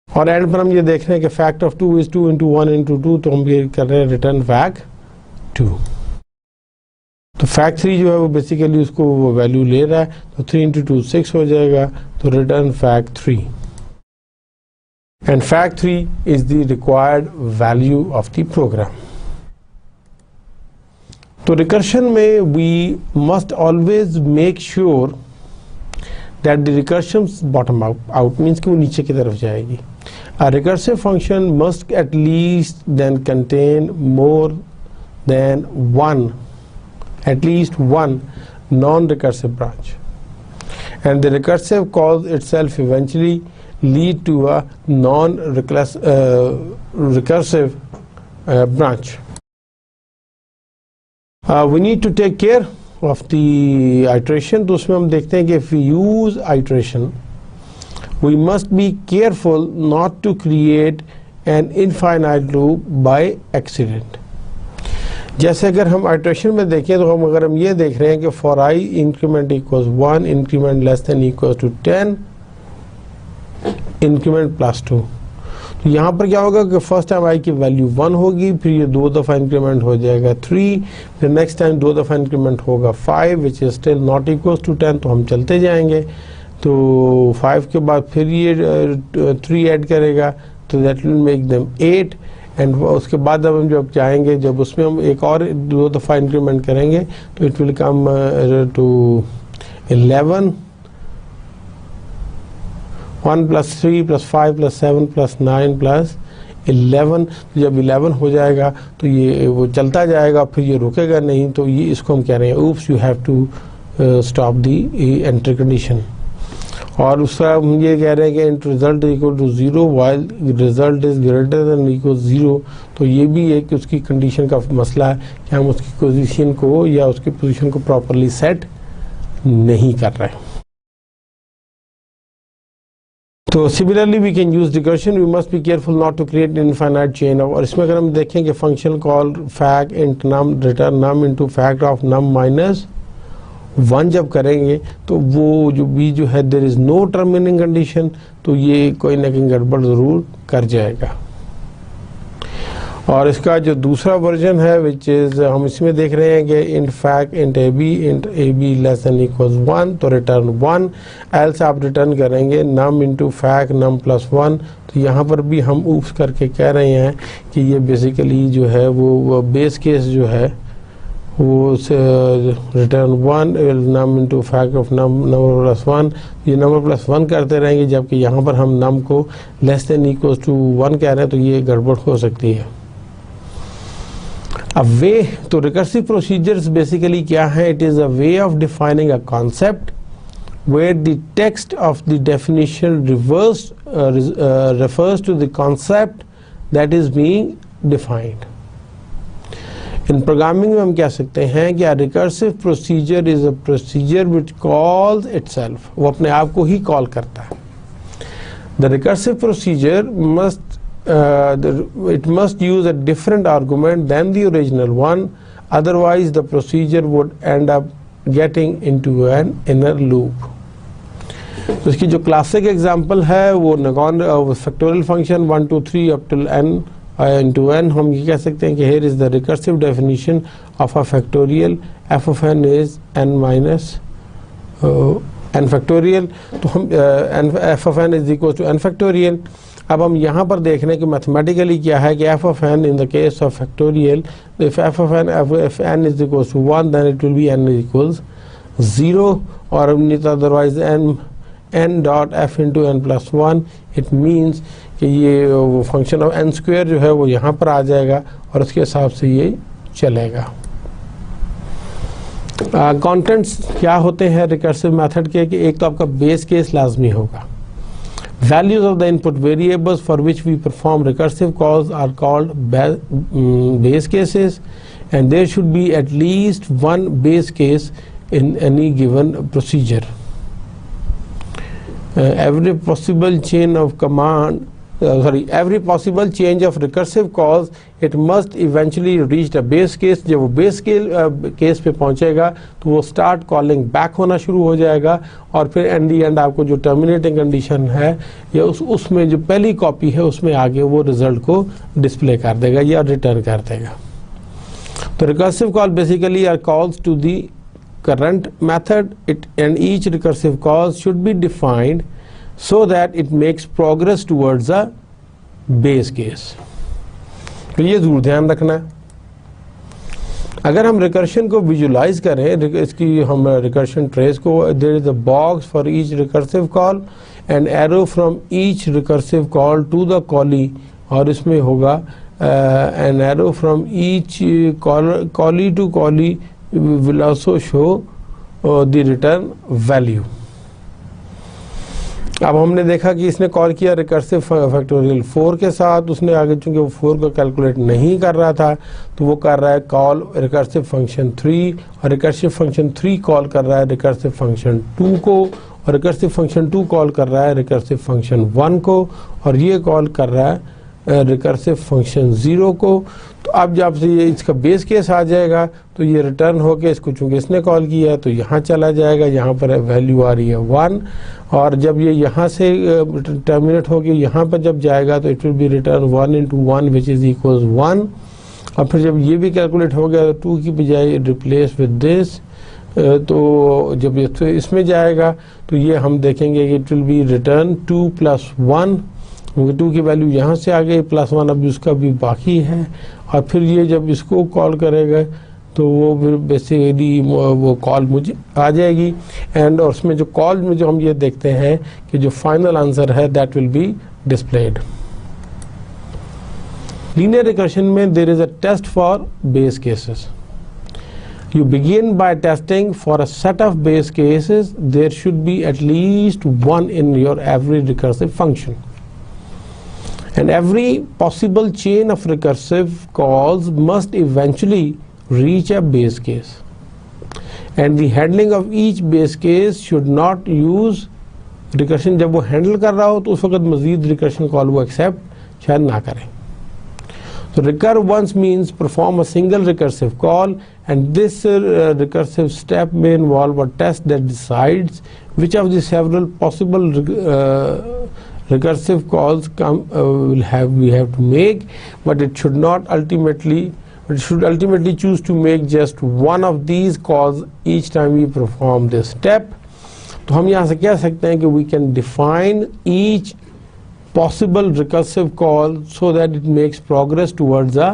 और एंड पर हम ये देख रहे हैं कि fact of 2 is 2 into 1 into 2, तो हम ये कर रहे हैं रिटर्न फैक्ट 2। तो फैक्ट 3 जो है वो बेसिकली उसको वो वैल्यू ले रहा है, तो 3 into 2 6 हो जाएगा, तो return fact 3 and fact 3 is the required value of the program। तो रिकर्शन में we must always make sure that the recursion bottom out means कि वो नीचे की तरफ जाएगी। A recursive function must at least then contain more than one, at least one non-recursive branch, and the recursive calls itself eventually lead to a non-recursive branch। We need to take care of the iteration। तो उसमें हम देखते हैं कि if we use iteration we must be careful not to create an infinite loop by accident। जैसे अगर हम iteration में देखें तो अगर हम ये देख रहे हैं कि for I increment equals 1, increment less than equals to 10, increment plus 2, तो यहाँ पर क्या होगा कि फर्स्ट टाइम आई की वैल्यू 1 होगी, फिर ये 2 दफ़ा इंक्रीमेंट हो जाएगा 3, फिर नेक्स्ट टाइम 2 दफ़ा इंक्रीमेंट होगा 5 which is still not equals to 10, तो हम चलते जाएंगे, तो 5 के बाद फिर ये 3 ऐड करेगा, तो that will make them 8 and उसके बाद अब हम जब चाहेंगे जब उसमें हम एक और 2 दफ़ा इंक्रीमेंट करेंगे तो इट विल कम टू 11, 1 + 3 + 5 + 7 + 9 + 11, तो जब 11 हो जाएगा तो ये वो चलता जाएगा, फिर ये रुकेगा नहीं, तो ये इसको हम कह रहे हैं oops you have to stop the entry condition। और उसका हम ये कह रहे हैं कि int result equal to 0 while result is greater than equal 0, तो ये भी एक उसकी कंडीशन का मसला है कि हम उसकी पोजीशन को या उसकी पोजीशन को प्रॉपरली सेट नहीं कर रहे हैं। तो similarly we can use recursion, we must be careful not to create infinite chain of. और इसमें अगर हम देखें कि function call fact int num return num into fact of num -1 जब करेंगे तो वो जो भी जो है there is no terminating condition, तो ये कोई ना कहीं गड़बड़ ज़रूर कर जाएगा। और इसका जो दूसरा वर्जन है विच इज़ हम इसमें देख रहे हैं कि int fact int A be less than equals 1, तो रिटर्न 1, एल्स आप रिटर्न करेंगे नम इंटू फैक्ट नम +1, तो यहाँ पर भी हम ऊप्स करके कह रहे हैं कि ये बेसिकली जो है वो बेस केस जो है वो return 1 num into fact of number +1, ये नंबर +1 करते रहेंगे, जबकि यहाँ पर हम नम को लेस देन इक्वल्स टू 1 कह रहे हैं, तो ये गड़बड़ हो सकती है। अब वे तो रिकर्सिव प्रोसीजर्स बेसिकली क्या है, it is a way of defining a concept where the text of the definition refers to the concept that is being defined। In programming में हम कह सकते हैं कि recursive procedure is a procedure which calls itself, वो अपने आप को ही कॉल करता है। The recursive procedure it must use a different argument than the original one, otherwise the procedure would end up getting into an inner loop। तो इसकी जो classic example है वो factorial function 1 2 3 up till n into n, हम ये कह सकते हैं कि here is the recursive definition of a factorial, f of n is n minus n factorial, तो हम f of n is equal to n factorial. अब हम यहाँ पर देख रहे हैं कि मैथमेटिकली क्या है कि f of n in the case of factorial, if f of n if n is equals to 1 then it will be n is equals 0, और otherwise n dot f into n plus 1, it means कि ये वो function of n square जो है वो यहाँ पर आ जाएगा और उसके हिसाब से ये चलेगा. कंटेंट्स क्या होते हैं रिकर्सिव मेथड के कि एक तो आपका बेस केस लाजमी होगा. Values of the input variables for which we perform recursive calls are called base cases, and there should be at least one base case in any given procedure. Every possible chain of command every possible change of recursive calls, it must eventually reach the base case. जब वो base case पे पहुंचेगा तो वो start calling back होना शुरू हो जाएगा और फिर in the end आपको जो terminating condition है या उसमें जो पहली कॉपी है उसमें आगे वो रिजल्ट को डिस्प्ले कर देगा या रिटर्न कर देगा. तो recursive call basically are calls to the current method, and each recursive call should be defined so that it makes progress towards a base case. तो ये जरूर ध्यान रखना है. अगर हम रिकर्शन को विजुलाइज करें, इसकी हम रिकर्शन ट्रेस को, there is a box for each recursive call and arrow from each recursive call to the callee, और इसमें होगा an arrow from each callee to callee will also show the return value. अब हमने देखा कि इसने call किया recursive factorial 4 के साथ, उसने आगे चूंकि वो 4 को कैलकुलेट नहीं कर रहा था तो वो कर रहा है कॉल रिकर्सिव फंक्शन 3, और रिकर्सिव फंक्शन 3 कॉल कर रहा है रिकर्सिव फंक्शन 2 को, और रिकर्सिव फंक्शन 2 कॉल कर रहा है रिकर्सिव फंक्शन 1 को, और ये कॉल कर रहा है रिकर्सिव फंक्शन 0 को. तो अब जब से ये इसका बेस केस आ जाएगा तो ये रिटर्न होके इसको चूंकि इसने कॉल किया है तो यहाँ चला जाएगा, यहाँ पर वैल्यू आ रही है 1, और जब ये यहाँ से टर्मिनेट होके यहाँ पर जब जाएगा तो it will be return 1 into 1 which is equals 1, और फिर जब ये भी कैलकुलेट हो गया तो 2 की बजाय रिप्लेस विद दिस, तो जब ये इसमें जाएगा तो ये हम देखेंगे कि इट विल बी रिटर्न 2 + 1, क्योंकि 2 की वैल्यू यहाँ से आ गई +1 अभी उसका भी बाकी है, और फिर ये जब इसको कॉल करेगा तो वो फिर बेसिकली वो कॉल मुझे आ जाएगी, एंड और उसमें जो कॉल में जो हम ये देखते हैं कि जो फाइनल आंसर है that will be displayed. Linear recursion में there is a test for base cases. You begin by testing for a set of base cases. There should be at least one in your every recursive function. And every possible chain of recursive calls must eventually reach a base case. And the handling of each base case should not use recursion. जब वो handle कर रहा हो तो उस वक्त मज़ीद recursion call वो accept शायद ना करें. So recur once means perform a single recursive call, and this recursive step may involve a test that decides which of the several possible recursive calls we have to make, but it should ultimately choose to make just one of these calls each time we perform this step. तो हम यहाँ से कह सकते हैं कि we can define each possible recursive call so that it makes progress towards a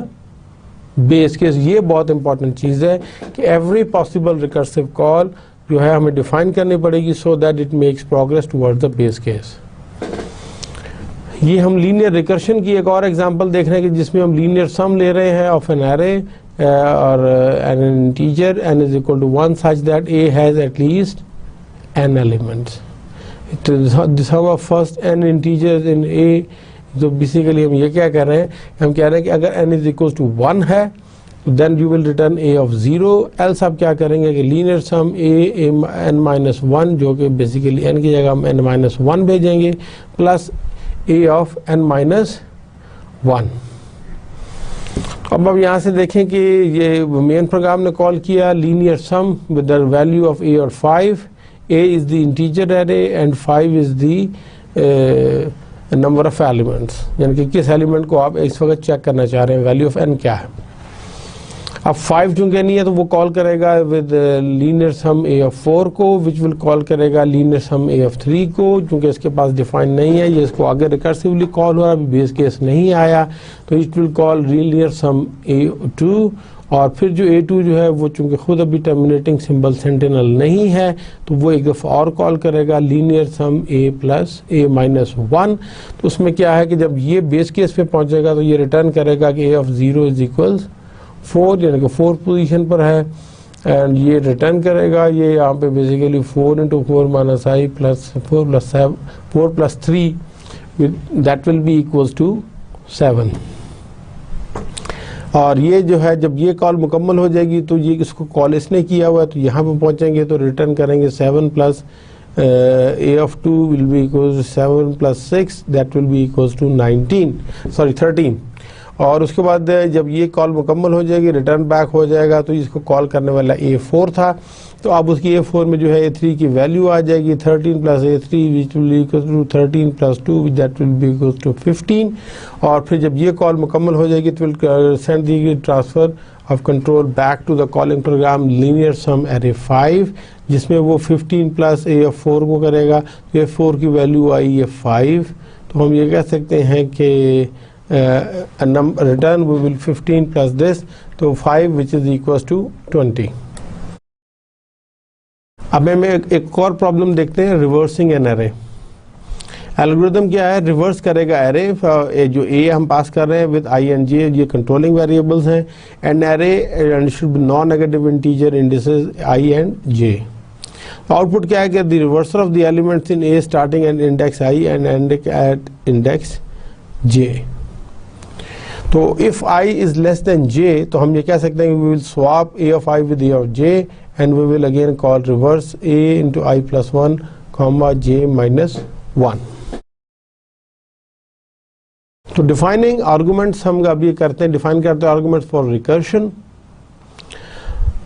base case. ये बहुत important चीज़ है कि every possible recursive call जो है हमें define करनी पड़ेगी so that it makes progress towards the base case. ये हम लीनियर रिकर्शन की एक और एग्जांपल देख रहे हैं कि जिसमें हम लीनियर सम ले रहे हैं ऑफ एन एरे और N integer n is equal to 1 such that a has at least n elements. This our first n integers in a. तो बेसिकली हम ये क्या कर रहे हैं, हम कह रहे हैं कि अगर n is equals to 1 है then you will return a of 0, else आप क्या करेंगे कि लीनियर सम a n-1 जो कि बेसिकली n की जगह हम n-1 भेजेंगे प्लस a of n-1. अब यहाँ से देखें कि ये मेन प्रोग्राम ने कॉल किया linear sum with the value of a और 5. A is the integer array and 5 is the number of elements, यानी कि किस एलिमेंट को आप इस वक्त चेक करना चाह रहे हैं, वैल्यू ऑफ n क्या है। अब 5 चूंकि नहीं है तो वो कॉल करेगा with linear sum a of 4 को, विच विल कॉल करेगा लीनियर सम a ऑफ 3 को। चूंकि इसके पास डिफाइन नहीं है, ये इसको आगे रिकर्सिवली कॉल हो रहा है, अभी बेस केस नहीं आया, तो it will call linear sum a2। और फिर जो a2 जो है वो चूंकि खुद अभी टर्मिनेटिंग सिंबल सेंटिनल नहीं है, तो वो एक दफ़ा और कॉल करेगा linear sum a plus a minus 1। तो उसमें क्या है कि जब ये बेस केस पे पहुंचेगा तो ये रिटर्न करेगा कि a ऑफ 0 इज इक्वल्स 4, यानी कि 4 पोजीशन पर है, एंड ये रिटर्न करेगा, ये यहाँ पे basically 4 into 4 minus I plus 4 plus 3 that will be equals to 7। और ये जो है जब ये कॉल मुकम्मल हो जाएगी तो ये इसको कॉल इसने किया हुआ है, तो यहाँ पे पहुँचेंगे तो रिटर्न करेंगे 7 plus a of 2 will be equals 7 plus 6 that will be equals to 13। और उसके बाद जब ये कॉल मुकम्मल हो जाएगी, रिटर्न बैक हो जाएगा, तो इसको कॉल करने वाला a4 था, तो अब उसकी a4 में जो है a3 की वैल्यू आ जाएगी 13 plus a3 which will equal to 13 plus 2 that will be equal to 15। और फिर जब ये कॉल मुकम्मल हो जाएगी तो will send the transfer of control back to the calling program linear sum array 5, जिसमें वो 15 प्लस a ऑफ 4 को करेगा, तो a4 की वैल्यू आई है 5। तो हम ये कह सकते हैं कि return we will 15 plus this, तो 5 which is equals to 20। अब हम एक और प्रॉब्लम देखते हैं, रिवर्सिंग एन एरे। एल्गोरिथम क्या है, रिवर्स करेगा एरे, जो ए हम पास कर रहे हैं विद आई एंड जे, ये कंट्रोलिंग वेरिएबल्स हैं, and array and should be non negative integer indices I and J. Output क्या है कि the reversal of the elements in A starting at index I and ending at index J. तो if i is less than j, तो हम ये कह सकते हैं we will swap a of i with a of j and we will again call reverse a into i plus 1 comma j minus 1। तो defining arguments हम अब ये करते हैं, डिफाइन करते हैं आर्गुमेंट्स फॉर रिकर्शन।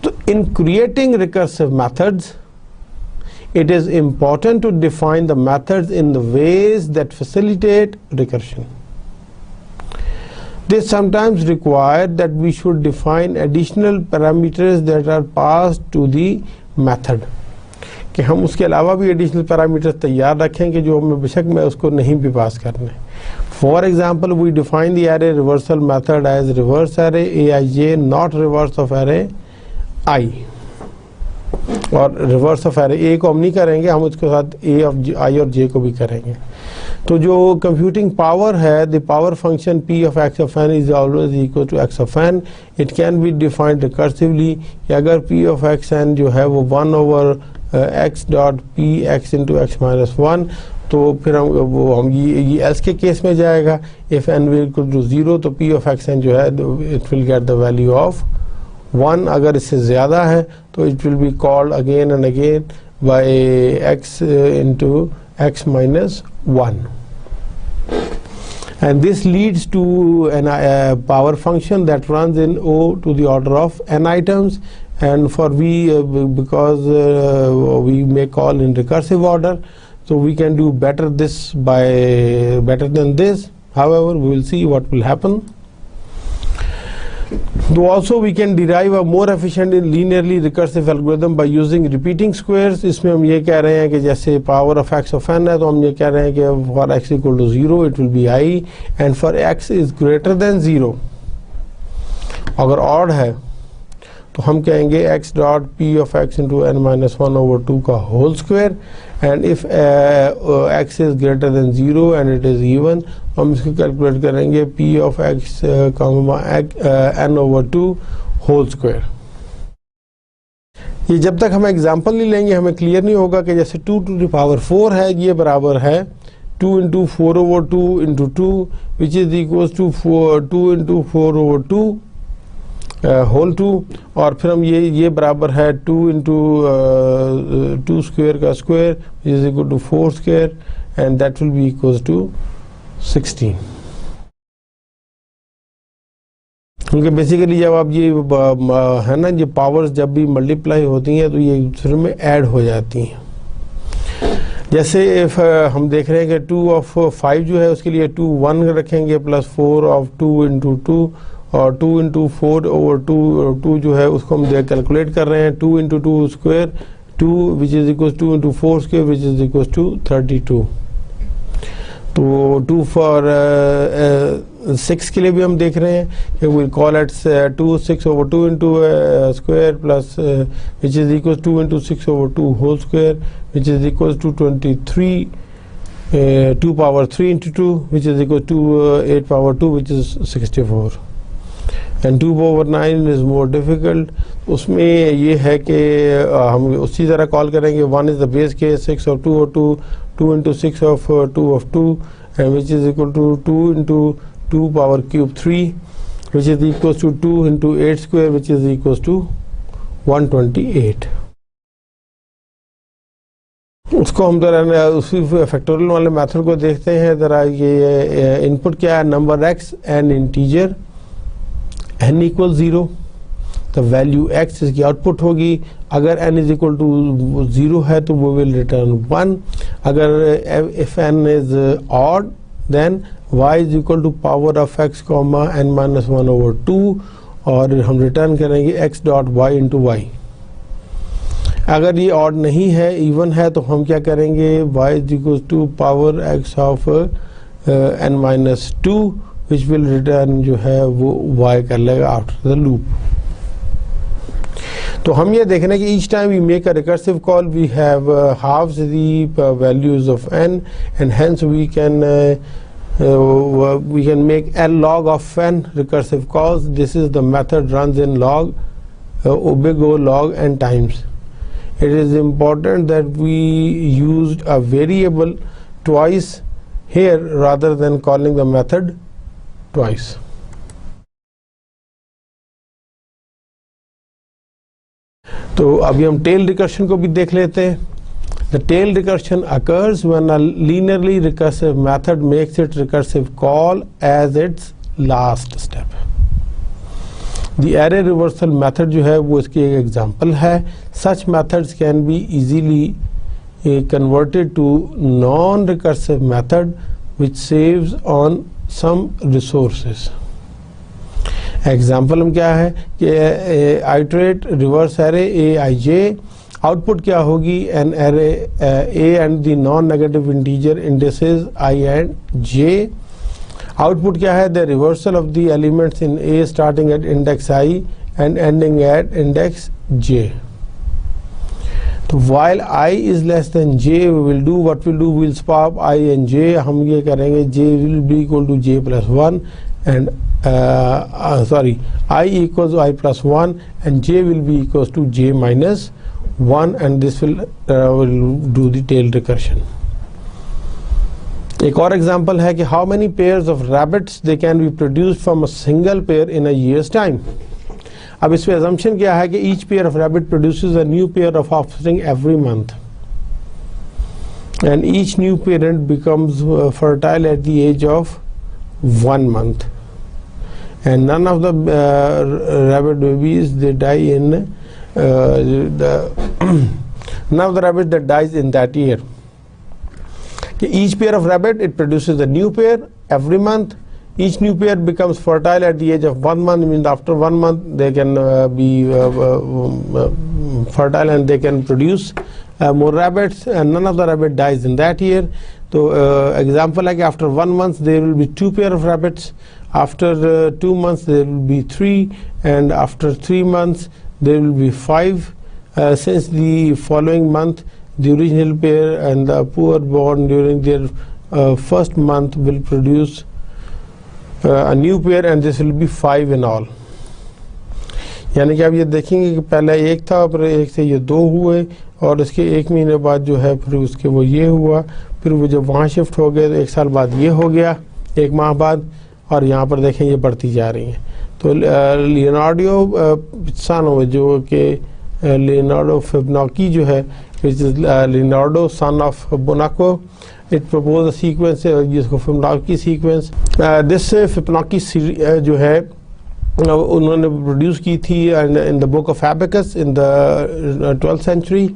तो in creating recursive methods it is important to define the methods in the ways that facilitate recursion. This sometimes require that we should define additional parameters that are passed to the method, कि हम उसके अलावा भी additional parameters तैयार रखें कि जो हमें बेशक में उसको नहीं भी पास करने। For example we define the array reversal method as reverse array A I J not reverse of array I, और रिवर्स ऑफ एरे ए को हम नहीं करेंगे, हम उसके साथ ए ऑफ आई और जे को भी करेंगे। तो जो कंप्यूटिंग पावर है, the power function p of x of n is always equal to x of n। It can be defined recursively कि अगर p ऑफ x n जो है वो 1 over x dot p x into x minus 1, तो फिर हम ये else के केस में जाएगा। If n will equal to 0 तो p ऑफ x n जो है it will get the value of 1। अगर इससे ज़्यादा है तो it will be called again and again by x into x minus 1, and this leads to a power function that runs in O to the order of n items, and for because we may call in recursive order, so we can do better than this. However, we will see what will happen. Though also we can derive a more efficient and linearly recursive algorithm by using repeating squares. इसमें हम ये कह रहे हैं कि जैसे power of x of n है, तो हम ये कह रहे हैं कि for x equal to 0 it will be i, and for x is greater than 0 अगर odd है तो हम कहेंगे x dot p of x into n minus 1 over 2 का whole square, and if x is greater than 0 and it is even, हम इसको calculate करेंगे p of x n over 2 whole square। ये जब तक हम एग्जाम्पल नहीं लेंगे हमें क्लियर नहीं होगा कि जैसे 2 to the power 4 है, ये बराबर है 2 into 4 over 2 into 2 which is equals to 2 into 4 over 2 whole 2, और फिर हम ये बराबर है 2 इंटू 2 स्क्वेयर का square is equal to 4 square, and that will be equal to 16। क्योंकि बेसिकली जब आप ये है ना, ये पावर्स जब भी मल्टीप्लाई होती हैं तो ये एक दूसरे में ऐड हो जाती हैं। जैसे if हम देख रहे हैं कि 2 of 5 जो है उसके लिए 2 1 रखेंगे प्लस 4 of 2 into 2 और 2 into 4 over 2 जो है उसको हम कैलकुलेट कर रहे हैं 2 into 2 square 2 which is equals 2 into 4 square which is equals to 32. तो 2 for 6 के लिए भी हम देख रहे हैं कि we'll call it 2 6 over 2 into square plus which is equals 2 into 6 over 2 whole square which is equals to 23 2 power 3 into 2 which is equals to 8 power 2 which is 64 and 2 power 9 is more difficult. उसमें ये है कि हम उसी तरह call करेंगे 1 is the base case 6 of 2 or 2 into 6 of 2 of 2 and which is equal to 2 into 2 power cube 3 which is equals to 2 into 8 square which is equals to 128. उसको हम जरा उसी फैक्टोरियल वाले मेथड को देखते हैं जरा. ये इनपुट क्या है number x N integer n equal 0 तो वैल्यू x इसकी आउटपुट होगी. अगर n इज इक्वल टू 0 है तो वो विल रिटर्न 1. अगर if n is odd then y is equal to power of x comma n minus 1 over 2 और हम रिटर्न करेंगे x dot y into y. अगर ये ऑड नहीं है इवन है तो हम क्या करेंगे y is equal to power x of n minus 2 which will return जो है वो y कर लेगा आफ्टर द लूप. तो हम ये देख रहे हैं कि each time we make a recursive call we have halves the values of n and hence we can make l log of n recursive calls. This is the method runs in log big O log n times. It is important that we used a variable twice here rather than calling the method twice. तो अभी हम tell recursion को भी देख लेते हैं. The tail recursion occurs when a linearly recursive method makes its recursive call as its last step. The array reversal method जो है वो इसकी एक एग्जांपल है. Such methods can be easily converted to non-recursive method which saves on some resources. Example हम क्या है कि iterate reverse array A I J. Output क्या होगी an array A and the non negative integer indices I and J. Output क्या है the reversal of the elements in A starting at index I and ending at index J. तो while I is less than j we will do what we'll do we'll swap I and j. हम ये करेंगे j will be equal to j plus 1 and I equals I plus 1 and j will be equals to j minus 1 and this will do the tail recursion. एक और example है कि how many pairs of rabbits they can be produced from a single pair in a year's time. अब इसमें assumption क्या है कि each pair of rabbit produces a new pair of offspring every month and each new parent becomes fertile at the age of 1 month and none of the rabbit babies they die in none of the rabbit that dies in that year. Each pair of rabbit it produces a new pair every month. Each new pair becomes fertile at the age of 1 month. Means after 1 month they can be fertile and they can produce more rabbits and none of the rabbit dies in that year. So example like after 1 month there will be 2 pair of rabbits. After 2 months there will be 3 and after 3 months there will be 5. Since the following month the original pair and the poor born during their first month will produce a new pair and this will be 5 in all. यानी कि आप ये देखेंगे कि पहले एक था फिर एक से ये 2 हुए और इसके 1 महीने बाद जो है फिर उसके वो ये हुआ फिर वो जब वहाँ शिफ्ट हो गए तो 1 साल बाद ये हो गया 1 माह बाद और यहाँ पर देखें ये बढ़ती जा रही हैं. तो लियोनार्डो पिसानो जो कि लियोनार्डो फिबोनाची जो है which is Leonardo son of Bonaco. It proposed a sequence जिसको फिबोनाची सीक्वेंस. This फिबोनाची जो है उन्होंने प्रोड्यूस की थी in the book of Abacus in the 12th century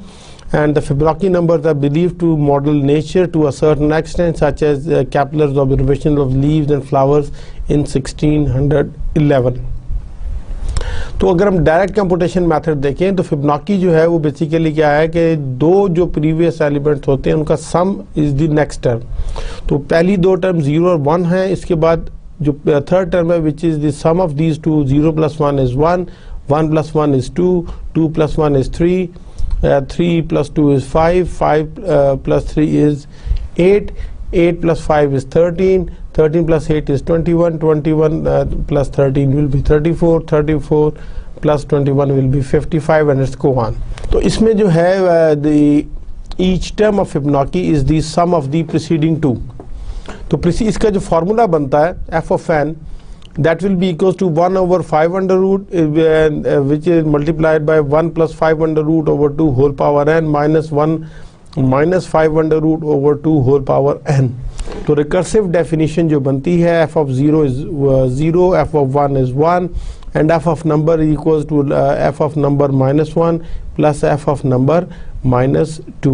and the Fibonacci numbers are believed to model nature to a certain extent, such as Kepler's observation of leaves and flowers in 1611. तो अगर हम direct computation method देखें तो Fibonacci जो है वो basically क्या है कि दो जो प्रीवियस एलिमेंट्स होते हैं उनका सम इज द नेक्स्ट टर्म। तो पहली दो टर्म 0 और 1 है, इसके बाद जो थर्ड टर्म है which is the sum of these two, 0 + 1 is 1, 1 + 1 is 2, 2 + 1 is 3, 3 + 2 is 5, 5 + 3 is 8, 8 + 5 is 13, 13 + 8 is 21, 21 + 13 will be 34, 34 + 21 will be 55 and it's go on. तो इसमें जो है each term of Fibonacci is the sum of the preceding two. तो इसका जो formula बनता है f of n, that will be equals to 1 over 5 under root which is multiplied by 1 + 5 under root over 2 whole power n minus 1 minus 5 under root over 2 whole power n. तो recursive definition जो बनती है f of 0 is 0, f of 1 is 1 and f of number equals to f of number minus 1 plus f of number minus 2.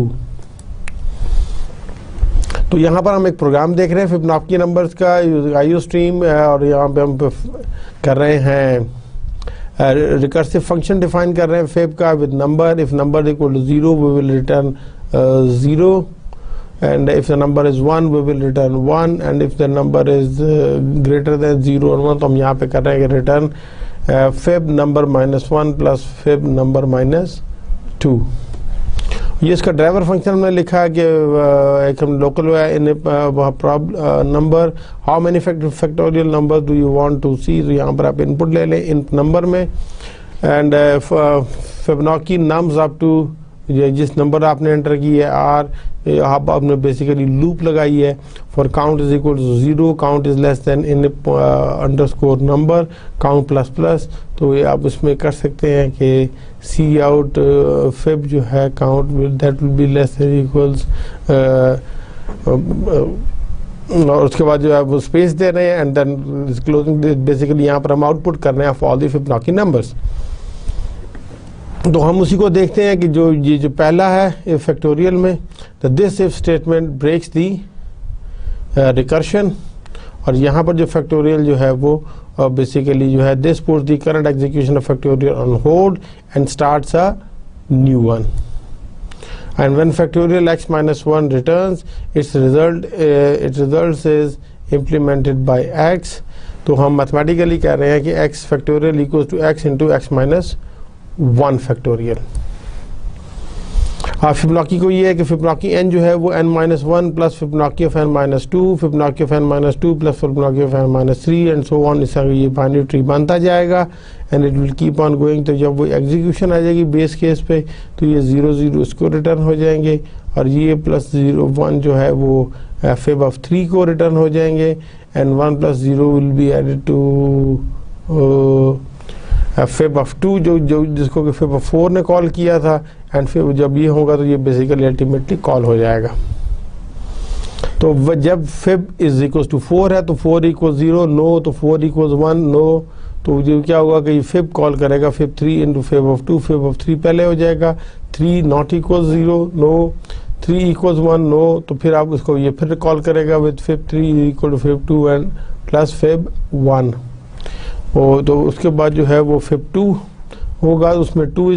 तो यहाँ पर हम एक programme देख रहे हैं फिबोनाची नंबर्स का आईओ स्ट्रीम, और यहाँ पे हम कर रहे हैं रिकर्सिव फंक्शन डिफाइन कर रहे हैं फिब का with number. If number equal to 0 we will return 0 and if the number is 1 we will return 1 and if the number is greater than 0 or 1 तो हम यहाँ पे कर रहे हैं कि return fib number -1 plus fib number -2। ये इसका ड्राइवर फंक्शन हमने लिखा है कि एक हम local in number how many factorial number do you want to see, तो यहाँ पर आप इनपुट ले लें इन नंबर में and Fibonacci nums up to जिस नंबर आपने एंटर की है आर, आपने बेसिकली लूप लगाई है for count is equal to 0, count is less than in underscore number count plus plus. तो ये आप इसमें कर सकते हैं कि सी आउट फिब जो है count that will be less than equals, और उसके बाद जो है वो स्पेस दे रहे हैं एंड देन क्लोजिंग। बेसिकली यहाँ पर हम आउटपुट कर रहे हैं for all the Fibonacci numbers. तो हम उसी को देखते हैं कि ये जो पहला है फैक्टोरियल में, तो this if statement breaks the recursion, और यहाँ पर जो फैक्टोरियल जो है वो बेसिकली जो है this puts the current execution of factorial on hold and starts a new one, and when factorial x - 1 returns its result is implemented by x। तो हम मैथमेटिकली कह रहे हैं कि x factorial equals to x into x - 1 factorial. Fibonacci को ये है कि फिबोनाची n जो है वो n-1 plus Fibonacci of n-2, Fibonacci of n-2 plus Fibonacci of n-3 and so on. इसका ये बाइनरी ट्री बनता जाएगा and it will keep on going. तो जब वो एग्जीक्यूशन आ जाएगी बेस केस पे तो ये 0 0 इसको रिटर्न हो जाएंगे, और ये +0 1 जो है वो फिब ऑफ 3 को रिटर्न हो जाएंगे and 1 + 0 will be added to fib of 2 जो जिसको कि फिब ऑफ 4 ने कॉल किया था, एंड फिर जब ये होगा तो ये बेसिकली अल्टीमेटली कॉल हो जाएगा। तो जब फिब इज इक्वल टू 4 है तो 4 = 0 नो, तो 4 = 1 नो, तो जो क्या होगा कि फिब कॉल करेगा fib 3 into fib of 2, fib of 3 पहले हो जाएगा, 3 ≠ 0 नो, 3 = 1 नो, तो फिर आप उसको ये फिर कॉल करेगा with fib 3 = fib 2 and plus fib 1। तो उसके बाद जो है वो फिब 2 होगा, उसमें 2 =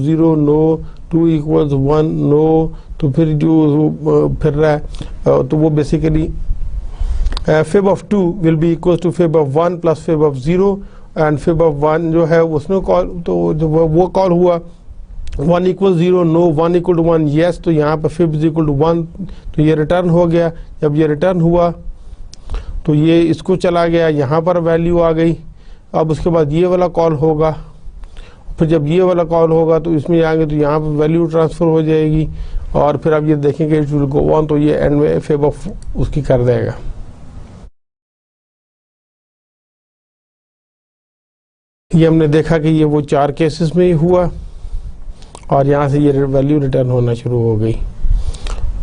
0 नो, 2 = 1 नो, तो फिर जो फिर रहा है तो वो basically fib of 2 will be equal to fib of 1 plus fib of 0 and fib of 1 जो है उसने कॉल, तो जो वो कॉल हुआ 1 = 0 नो, 1 = 1 येस, तो यहाँ पर फिब = 1, तो ये रिटर्न हो गया। जब ये रिटर्न हुआ तो ये इसको चला गया, यहाँ पर वैल्यू आ गई। अब उसके बाद ये वाला कॉल होगा, फिर जब ये वाला कॉल होगा तो इसमें आएंगे तो यहाँ पर वैल्यू ट्रांसफ़र हो जाएगी, और फिर आप ये देखेंगे इट विल गो ऑन, तो ये एंड में फिब ऑफ उसकी कर देगा। ये हमने देखा कि ये वो 4 केसेस में ही हुआ, और यहाँ से ये वैल्यू रिटर्न होना शुरू हो गई।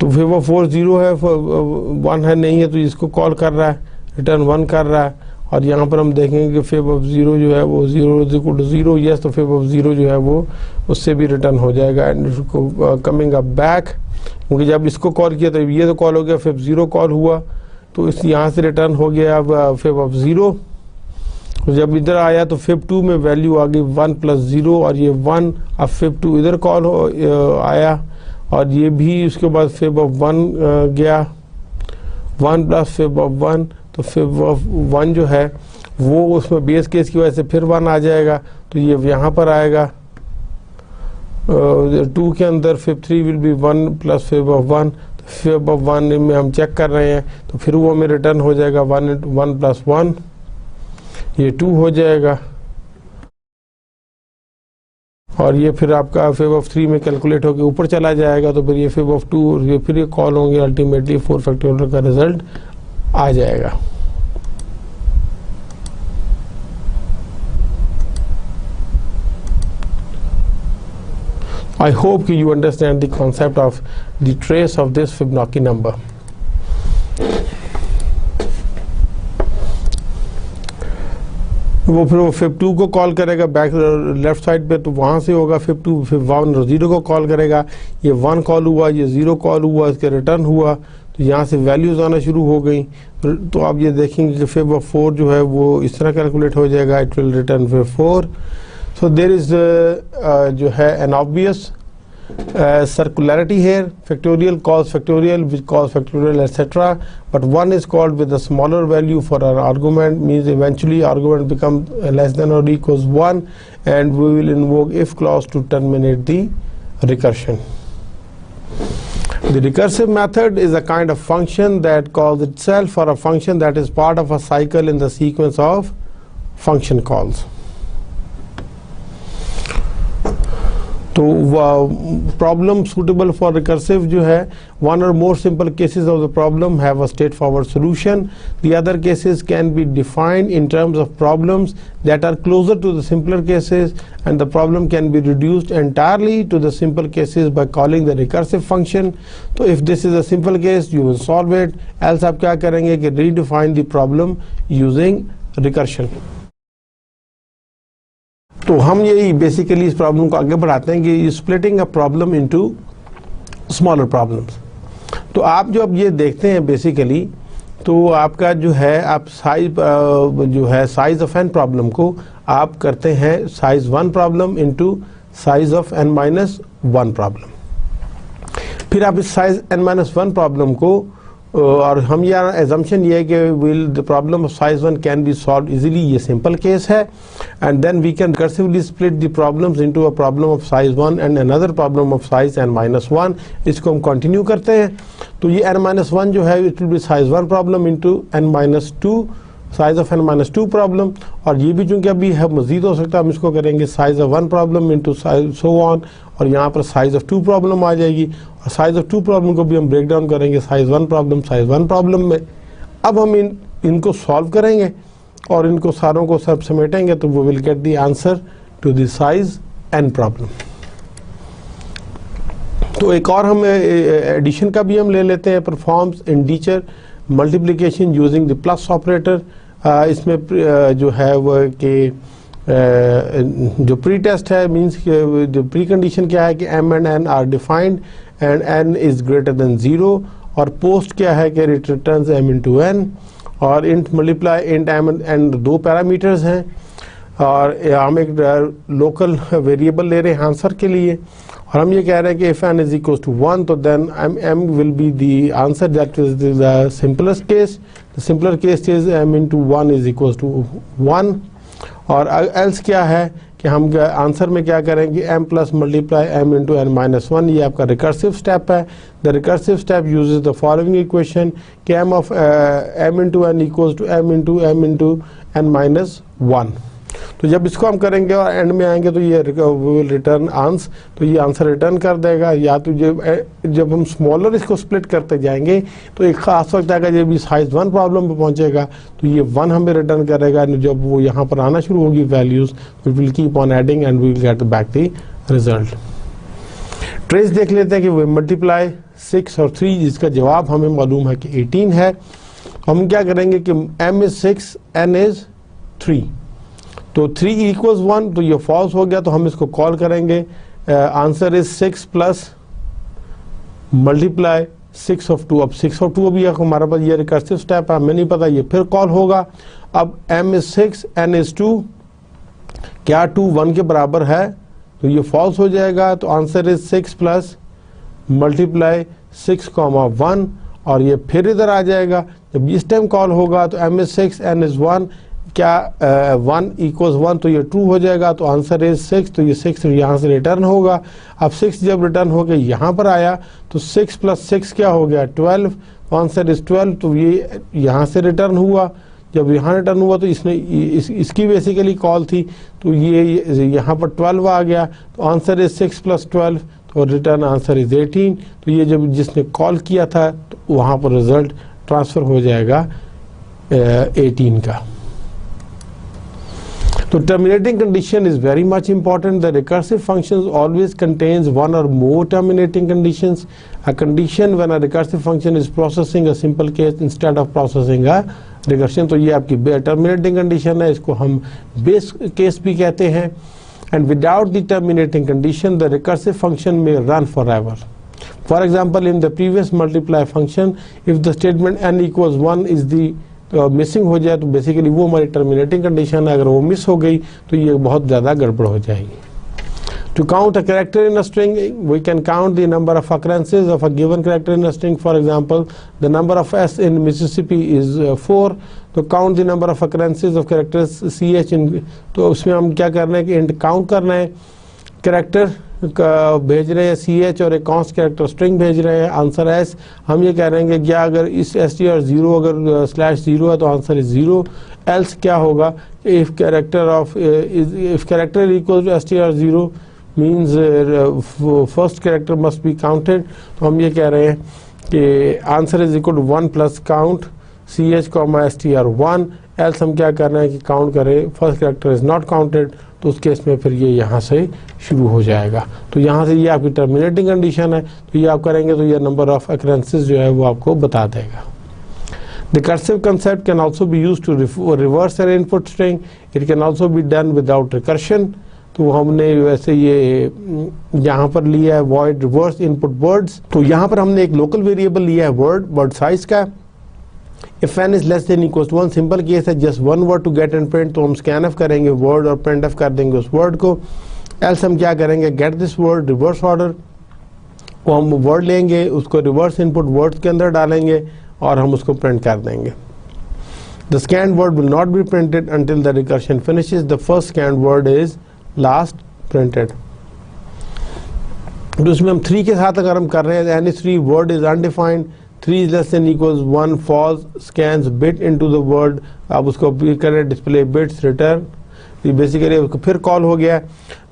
तो फिब ऑफ 4 0 है, 1 है नहीं है, तो इसको कॉल कर रहा है, रिटर्न 1 कर रहा है, और यहाँ पर हम देखेंगे कि फेब ऑफ 0 जो है वो 0 इज इक्वल टू 0, यस, तो फेब ऑफ 0 जो है वो उससे भी रिटर्न हो जाएगा। एंड इसको कमिंग अप बैक, क्योंकि जब इसको कॉल किया तो ये तो कॉल हो गया, फेब 0 कॉल हुआ, तो इस यहाँ से रिटर्न हो गया अब फेब ऑफ 0। तो जब इधर आया तो फेब 2 में वैल्यू आ गई 1 प्लस 0 और ये 1, अब फेब 2 इधर कॉल आया और ये भी उसके बाद फेब ऑफ 1 गया, 1 प्लस फेब ऑफ 1, तो फेब ऑफ 1 जो है वो उसमें बेस केस की वजह से फिर 1 आ जाएगा, तो ये यहाँ पर आएगा 2 के अंदर Feb 3 will be 1 plus Feb of 1, तो फेब ऑफ 1 में हम चेक कर रहे हैं तो फिर वो में रिटर्न हो जाएगा 1 प्लस 1, ये 2 हो जाएगा और ये फिर आपका फेब ऑफ 3 में कैलकुलेट होकर ऊपर चला जाएगा, तो फिर ये फेब ऑफ 2 और ये फिर ये कॉल होंगे, अल्टीमेटली 4 फैक्टोरियल का रिजल्ट आ जाएगा। I hope you understand the concept of the trace of this Fibonacci number. वो फिर वो फेब 2 को कॉल करेगा बैक लेफ्ट साइड पे, तो वहाँ से होगा फेब 2, फिर 1 और 0 को कॉल करेगा, ये 1 कॉल हुआ, ये 0 कॉल हुआ, इसके रिटर्न हुआ, तो यहाँ से वैल्यूज आना शुरू हो गई। तो आप ये देखेंगे कि फेब ऑफ 4 जो है वो इस तरह कैलकुलेट हो जाएगा, it will return fib 4। So there is जो है an obvious circularity here, factorial calls factorial, which calls factorial, etc. But one is called with a smaller value for our argument, means eventually argument becomes less than or equals 1, and we will invoke if clause to terminate the recursion. The recursive method is a kind of function that calls itself, or a function that is part of a cycle in the sequence of function calls. तो problem suitable for recursive जो है, one और more simple cases of the problem have a straightforward solution, the other cases can be defined in terms of problems that are closer to the simpler cases, and the problem can be reduced entirely to the simple cases by calling the recursive function. तो if this is a simple case you will solve it, else आप क्या करेंगे कि redefine the problem using recursion. तो हम यही basically इस problem को आगे बढ़ाते हैं कि splitting a problem into smaller problems. तो आप जो अब ये देखते हैं बेसिकली, तो आपका जो है आप साइज जो है साइज ऑफ एन प्रॉब्लम को आप करते हैं size 1 problem into size of n-1 problem. फिर आप इस साइज n-1 प्रॉब्लम को, और हम यार एजम्पशन ये है कि will the problem of size 1 can be solve easily, ये सिंपल केस है, and then we can recursively split the problems into a problem of size 1 and another problem of size n-1। इसको हम continue करते हैं, तो ये n-1 जो है it will B size 1 problem into n-2 size of n-2 problem, और ये भी चूंकि अभी है मजीद हो सकता है, हम इसको करेंगे size of 1 problem into size so on, और यहाँ पर साइज ऑफ 2 प्रॉब्लम आ जाएगी, और साइज ऑफ 2 प्रॉब्लम को भी हम ब्रेक डाउन करेंगे साइज 1 प्रॉब्लम में। अब हम इनको सॉल्व करेंगे और इनको सारों को सब समेटेंगे, तो वो will get the answer to the size n problem. तो एक और हम एडिशन का भी हम ले लेते हैं, performs integer multiplication using the plus operator. इसमें जो है वो कि जो प्री टेस्ट है, मींस जो प्री कंडीशन क्या है कि m and n are defined and n is greater than 0, और पोस्ट क्या है कि it returns m into n, और int multiply int m and 2 parameters हैं, और हम एक लोकल वेरिएबल ले रहे हैं आंसर के लिए, और हम ये कह रहे हैं कि if n is equal to 1 तो then m will be the answer, that is the simplest case. The simpler case is m into 1 is equal to 1, और एल्स क्या है कि हम आंसर में क्या करेंगे m plus multiply m into n-1, ये आपका रिकर्सिव स्टेप है। The recursive step uses the following equation कि m of m into n equals to m into n-1। तो जब इसको हम करेंगे और एंड में आएंगे तो ये विल रिटर्न आंसर, तो ये आंसर रिटर्न कर देगा। या तो जब हम स्मॉलर इसको स्प्लिट करते जाएंगे तो एक खास वक्त आएगा जब ये साइज 1 प्रॉब्लम पे पहुंचेगा तो ये 1 हमें रिटर्न करेगा। जब वो यहाँ पर आना शुरू होगी values, we will keep on adding and we will get back the result. Trace देख लेते हैं कि वो मल्टीप्लाई 6 और 3, जिसका जवाब हमें मालूम है कि 18 है। हम क्या करेंगे कि m is 6, n is 3, तो 3 equals 1, तो ये फॉल्स हो गया, तो हम इसको कॉल करेंगे। Answer is 6 plus multiply 6 of 2। अब 6 of 2 भी हमारे पास ये रिकर्सिव स्टेप है, हमें नहीं पता, ये फिर कॉल होगा। अब m is 6, n is 2, क्या 2 1 के बराबर है, तो ये फॉल्स हो जाएगा। तो आंसर इज 6 प्लस मल्टीप्लाई 6, 1, और ये फिर इधर आ जाएगा। जब इस टाइम कॉल होगा तो m is 6, n is 1, क्या 1 equals 1, तो ये 2 हो जाएगा। तो आंसर इज 6, तो ये 6 यहाँ से रिटर्न होगा। अब 6 जब रिटर्न हो गया यहाँ पर आया तो 6 प्लस 6 क्या हो गया 12, तो आंसर इज 12, तो ये यहाँ से रिटर्न हुआ। जब यहाँ रिटर्न हुआ तो इसने इसकी बेसिकली कॉल थी, तो ये यहाँ पर 12 आ गया, तो आंसर इज 6 प्लस 12, तो रिटर्न आंसर इज 18। तो ये जब जिसने कॉल किया था तो वहाँ पर रिजल्ट ट्रांसफ़र हो जाएगा 18 का। So terminating condition is very much important. The recursive functions always contains one or more terminating conditions. A condition when a recursive function is processing a simple case instead of processing a recursion. तो ये आपकी terminating condition है, इसको हम base case भी कहते हैं। And without the terminating condition, the recursive function may run forever. For example, in the previous multiply function, if the statement n equals 1 is the missing हो जाए तो बेसिकली वो हमारी टर्मिनेटिंग कंडीशन है। अगर वो मिस हो गई तो ये बहुत ज़्यादा गड़बड़ हो जाएगी। To count a character in a string, we can count the number of occurrences of a given character in a string. For example, the number of s in Mississippi is 4, तो count the number of occurrences of characters ch in, तो उसमें हम क्या करना है कि int count करना है, कैरेक्टर का भेज रहे हैं ch और एक कॉन्स्ट कैरेक्टर स्ट्रिंग भेज रहे हैं, आंसर s। हम ये कह रहे हैं कि क्या अगर इस str 0 अगर /0 है तो आंसर इज 0, एल्स क्या होगा, if character equal to str 0 means first character must be counted. तो हम ये कह रहे हैं कि answer is equal to 1 plus count ch str 1, else हम क्या कर रहे हैं कि काउंट करें first character is not counted, तो उस केस में फिर ये यहाँ से शुरू हो जाएगा। तो यहाँ से ये आपकी टर्मिनेटिंग कंडीशन है, तो ये आप करेंगे तो ये नंबर ऑफ occurrences जो है वो आपको बता देगा। The recursive concept can also be used to reverse an input string. It can also be done without recursion. तो हमने वैसे ये यहाँ पर लिया है void reverse input words। तो यहाँ पर हमने एक लोकल वेरिएबल लिया है word साइज का। If n is less than equals to 1, simple case है, just one word to get and print, तो हम scanf करेंगे word और printf कर देंगे उस word को। else हम क्या करेंगे, get this word reverse order, वो हम word लेंगे, उसको reverse input words के अंदर डालेंगे और हम उसको print कर देंगे। The scanned word will not be printed until the recursion finishes. The first scanned word is last printed. तो उसमें हम 3 के साथ अगर हम कर रहे हैं, any 3 word is undefined, 3 is less than equals 1 false, scans bit into the word, आप उसको करें display bits return, ये बेसिकली फिर कॉल हो गया।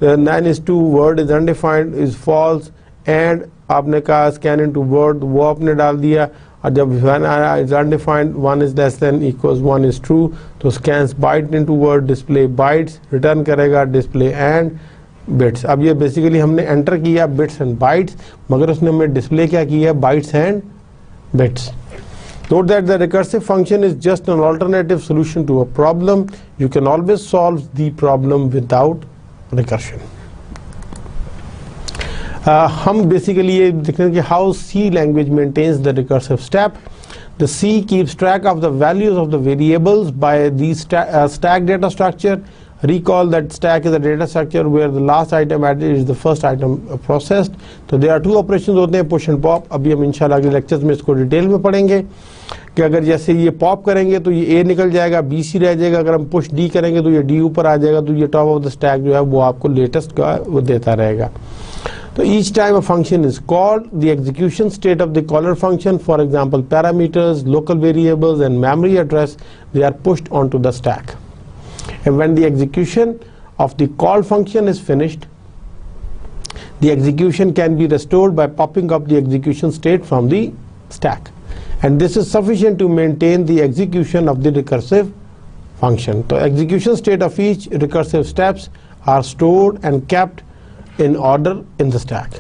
9 is 2 word is undefined is false, and आपने कहा scan into word, वो आपने डाल दिया, और जब 1 is undefined 1 is less than equals 1 is true, तो scans byte into word, display bytes, return करेगा display and bits। अब ये बेसिकली हमने एंटर किया bits and bytes, मगर उसने हमें डिस्प्ले क्या किया bytes and bits। Note that the recursive function is just an alternative solution to a problem. You can always solve the problem without recursion. हम बेसिकली ये देखते हैं कि how C language maintains the recursive step. The C keeps track of the values of the variables by the stack data structure. Recall that stack is a data structure where the last item added is the first item processed. तो there are 2 operations होते हैं, push and pop। अभी हम इंशाल्लाह अगले lectures में इसको detail में पढ़ेंगे कि अगर जैसे ये पॉप करेंगे तो ये A निकल जाएगा, B C रह जाएगा, अगर हम पुश D करेंगे तो ये D ऊपर आ जाएगा, तो ये टॉप ऑफ द स्टैक जो है वो आपको लेटेस्ट का वो देता रहेगा। तो each time a function is called, the execution state of the caller function, for example parameters, local variables and memory address, they are pushed onto the stack. And when the execution of the call function is finished, the execution can be restored by popping up the execution state from the stack, and this is sufficient to maintain the execution of the recursive function. So execution state of each recursive steps are stored and kept in order in the stack.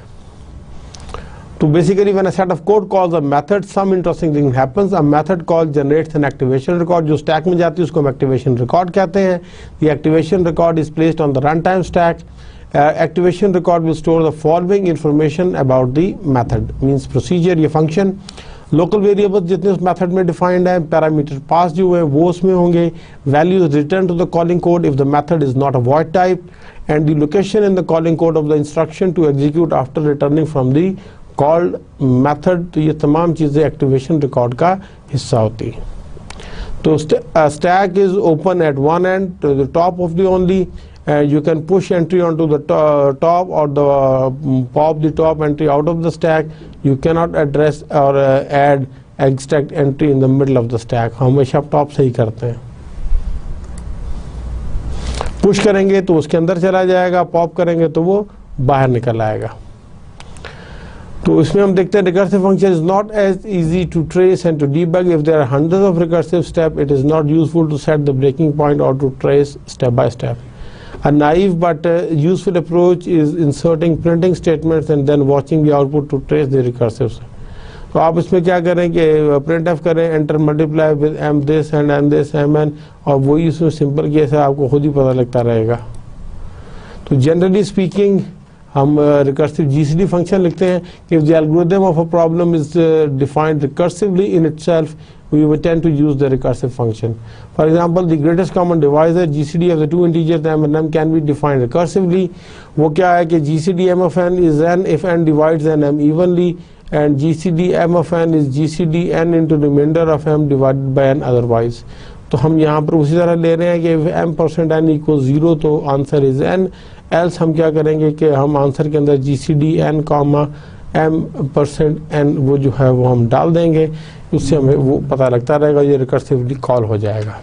So basically when a set of code calls a method, some interesting thing happens. A method call generates an activation record. जो stack में जाती है उसको हम activation record कहते हैं. The activation record is placed on the runtime stack. Activation record will store the following information about the method. Means procedure, ये function. Local variables जितने उस मेथड में डिफाइंड है, पैरामीटर पास जो है वो उसमें होंगे. Values return to the calling code if the method is not a void type, and the location in the calling code of the instruction to execute after returning from the called method. तो ये तमाम चीज़ें activation record का हिस्सा होती हैं. तो stack is open at one end to the top of the only. You can push entry onto the top or the pop the top entry out of the stack. You cannot address or add extract entry in the middle of the stack. हमेशा top से ही करते हैं. Push करेंगे तो उसके अंदर चला जाएगा, पॉप करेंगे तो वो बाहर निकल आएगा. तो इसमें हम देखते हैं recursive function is not as easy to trace and to debug. If there are hundreds of recursive steps, it is not useful to set the breaking point or to trace step by step. A naive but useful approach is inserting printing statements and then watching the output to trace the recursive. तो आप इसमें क्या करें कि printf करें, enter multiply with m this and m this mn, और वही इसमें सिंपल केस है, आपको खुद ही पता लगता रहेगा. तो जनरली स्पीकिंग हम recursive GCD फंक्शन लिखते हैं. If the algorithm of a problem is defined recursively in itself, we would tend to use the recursive function. For example, the greatest common divisor GCD of the two integers m and n can be defined recursively. वो क्या है कि GCD m of n is n if n divides n m evenly, and GCD m of n is GCD n into the remainder of m divided by n otherwise. तो हम यहाँ पर उसी तरह ले रहे हैं कि if m% n equals 0 तो आंसर इज n. एल्स हम क्या करेंगे कि हम आंसर के अंदर GCD n comma m% n वो जो है वो हम डाल देंगे. उससे हमें वो पता लगता रहेगा, ये रिकर्सिवली कॉल हो जाएगा.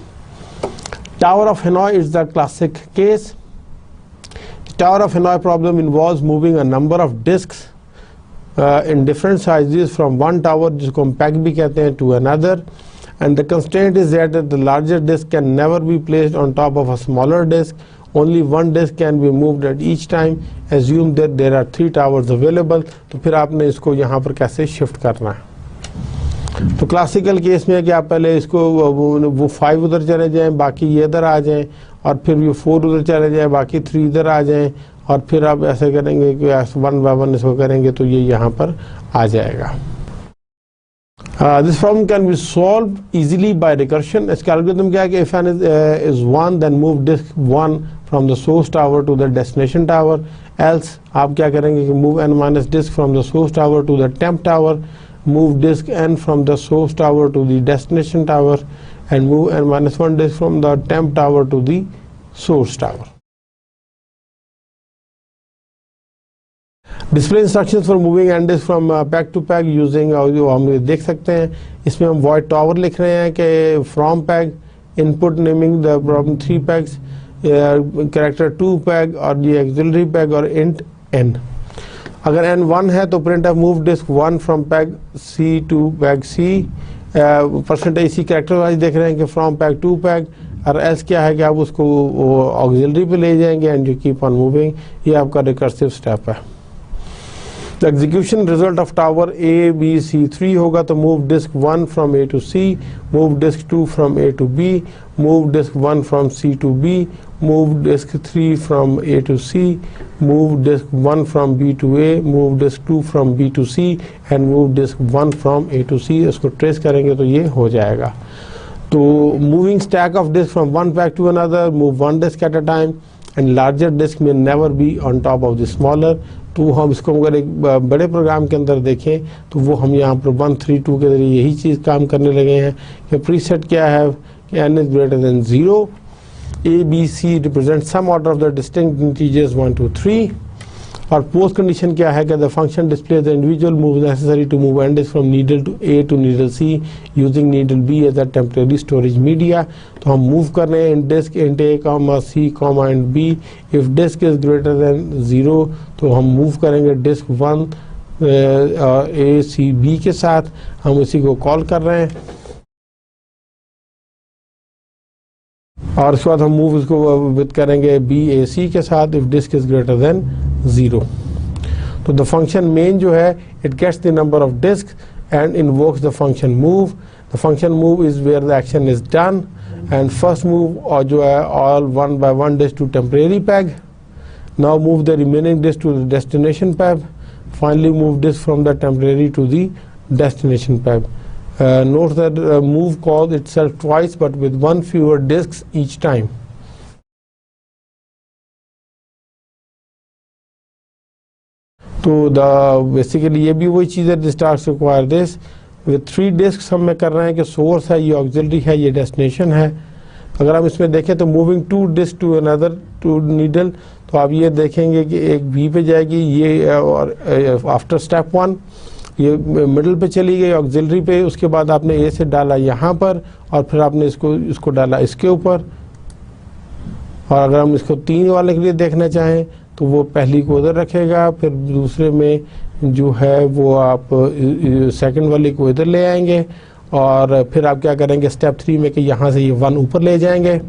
Tower of Hanoi is the classic case. Tower of Hanoi problem involves moving a number of disks in different sizes from one tower, जिसको हम पैक भी कहते हैं, to another, and the constraint is that the larger disk can never be placed on top of a smaller disk. Only one disk can be moved at each time. Assume that there are 3 towers available. तो फिर आपने इसको यहाँ पर कैसे shift करना है. तो क्लासिकल केस में है कि आप पहले इसको वो 5 उधर चले जाएं, बाकी ये इधर आ जाएं, और फिर ये 4 उधर चले जाएं, बाकी 3 इधर आ जाएं, और फिर आप ऐसे करेंगे कि 1 by 1 इसको करेंगे तो ये यहाँ पर आ जाएगा. This problem can be solved easily by recursion. इसका algorithm क्या है कि if n is 1 then move disk 1 from the source tower to the destination tower. Else आप क्या करेंगे कि move n minus disk from the source tower to the temp tower, move disk n from the source tower to the destination tower, and move n minus 1 disk from the temp tower to the source tower. Display instructions for moving an disk from peg to peg using, जो हम देख सकते हैं इसमें हम void tower लिख रहे हैं कि from peg input naming the problem 3 pegs, character 2 peg और ये एक्सिलरी पैक और इंट n. अगर n 1 है तो print of move disk 1 from peg C to peg C. Percentage C character wise देख रहे हैं कि फ्रॉम पैक टू पैक, और एल्स क्या है कि आप उसको ऑक्सिलरी पे ले जाएंगे and you keep on moving. ये आपका रिकर्सिव स्टेप है. The execution result of tower A, B, C, 3 होगा तो move disk 1 from A to C, move disk 2 from A to B, move disk 1 from C to B, move disk 3 from A to C, move disk 1 from B to A, move disk 2 from B to C, and move disk 1 from A to C. इसको trace करेंगे तो ये हो जाएगा. तो moving stack of disk from one pack to another, move one disk at a time, and larger disk may never be on top of the smaller. तो हम इसको अगर एक बड़े प्रोग्राम के अंदर देखें तो वो हम यहाँ पर 132 के जरिए यही चीज़ काम करने लगे हैं कि प्रीसेट क्या है कि n is greater than 0, A, B, C represent some order of the distinct integers 1, 2, 3, और पोस्ट कंडीशन क्या है कि the function displays the individual move necessary to move N disk from needle to A to needle C using needle B as a temporary storage media. तो हम move कर रहे हैं int disk int A, C, and B. If disk is greater than 0 तो हम move करेंगे disc 1 A, C, B के साथ. हम इसी को कॉल कर रहे हैं और उसके बाद हम मूव इसको विद करेंगे B, A, C के साथ if disk is greater than 0. तो द फंक्शन मेन जो है it gets the number of disk and invokes the function move. The function move is where the action is done and first move और जो है all one by one disk to temporary peg. Now move the remaining disk to the destination pab. Finally move disk from the temporary to the destination pab. Note that move calls itself twice but with one fewer disks each time. तो basically ये भी वही चीज़ है. This task require this with 3 disks. हम में कर रहे हैं कि source है, ये auxiliary है, ये destination है. अगर हम इसमें देखें तो moving 2 disk to another to needle, तो आप ये देखेंगे कि एक B पे जाएगी ये, और आफ्टर स्टेप 1 ये मिडल पे चली गई ऑक्सिलरी पे. उसके बाद आपने A से डाला यहाँ पर और फिर आपने इसको डाला इसके ऊपर. और अगर हम इसको 3 वाले के लिए देखना चाहें तो वो पहली को उधर रखेगा, फिर दूसरे में जो है वो आप सेकंड वाले को इधर ले आएंगे. और फिर आप क्या करेंगे स्टेप 3 में कि यहाँ से ये 1 ऊपर ले जाएंगे,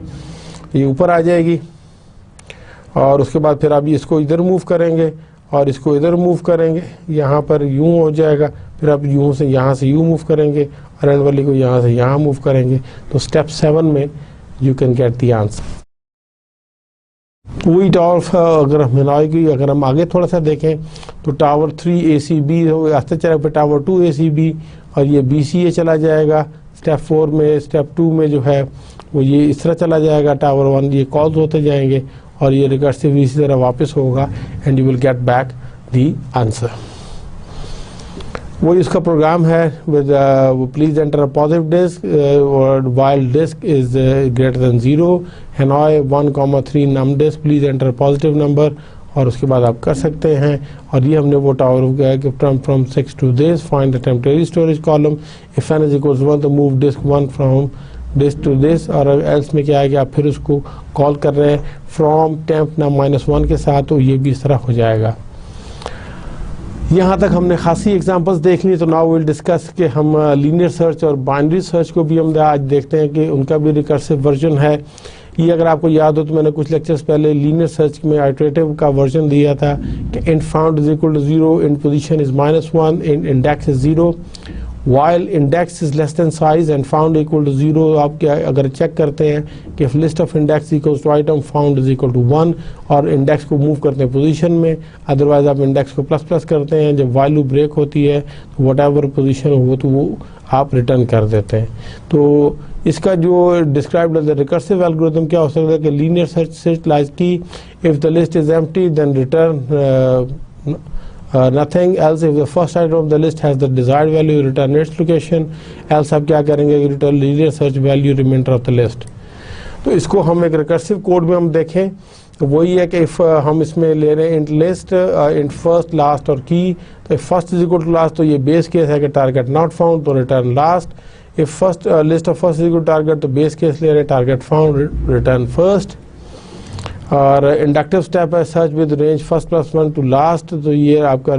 ये ऊपर आ जाएगी. और उसके बाद फिर आप इसको इधर मूव करेंगे और इसको इधर मूव करेंगे, यहाँ पर यूं हो जाएगा. फिर आप यूं से यहाँ से यूं मूव करेंगे और एंड वाली को यहाँ से यहाँ मूव करेंगे. तो स्टेप 7 में you can get the answer. वही टावर अगर हम मिलाएगी, अगर हम आगे थोड़ा सा देखें तो टावर 3 ACB आस्ते चला, फिर टावर 2 ACB और ये BCA चला जाएगा. स्टेप 4 में, स्टेप 2 में जो है वो ये इस तरह चला जाएगा. टावर 1 ये कॉल्स होते जाएंगे और ये रिकर्सिव इसी तरह वापस होगा and you will get back the answer. वो इसका प्रोग्राम है with please enter a positive disk और while disk is greater than 0. Hanoi 1,3 num disk please enter positive number. और उसके बाद आप कर सकते हैं. और ये हमने वो टावर हो गया कि from 6 to this find the temporary storage column. If n is equals 1 तो move disk 1 from this to this. और एल्स में क्या है कि आप फिर उसको कॉल कर रहे हैं फ्रॉम टेम्प ना -1 के साथ, तो ये भी इस तरह हो जाएगा. यहाँ तक हमने खासी एग्जांपल्स देख ली. तो नाउ विल डिस्कस कि हम लीनियर सर्च और बाइनरी सर्च को भी हम आज देखते हैं कि उनका भी रिकर्सिव वर्जन है. ये अगर आपको याद हो तो मैंने कुछ लेक्चर्स पहले लीनियर सर्च में आइटरेटिव का वर्जन दिया था कि int found is equal to 0, int position is -1, int index is 0. while index is less than size and found equal to 0. आप क्या अगर चेक करते हैं कि if list of index equals to item found is equal to 1 और index को move करते हैं पोजीशन में, अदरवाइज आप इंडेक्स को प्लस करते हैं. जब वैल्यू ब्रेक होती है तो वट एवर पोजिशन हो तो वो आप रिटर्न कर देते हैं. तो इसका जो described as the recursive algorithm क्या हो सकता है कि लीनियर सर्च लाइज की if the list is empty then return nothing else. If the first item of the list has the desired value, return its location. Else आप क्या करेंगे, return linear search value remainder of the list. तो इसको हम एक recursive code में हम देखें तो वही है कि if हम इसमें ले रहे हैं int list, int first, last और key. तो if first is equal to last तो ये बेस केस है कि target not found तो return last. if first list of first is equal to target तो बेस केस ले रहे हैं target found, return first. और इंडक्टिव स्टेप है search with range first plus 1 to last. तो ये आपका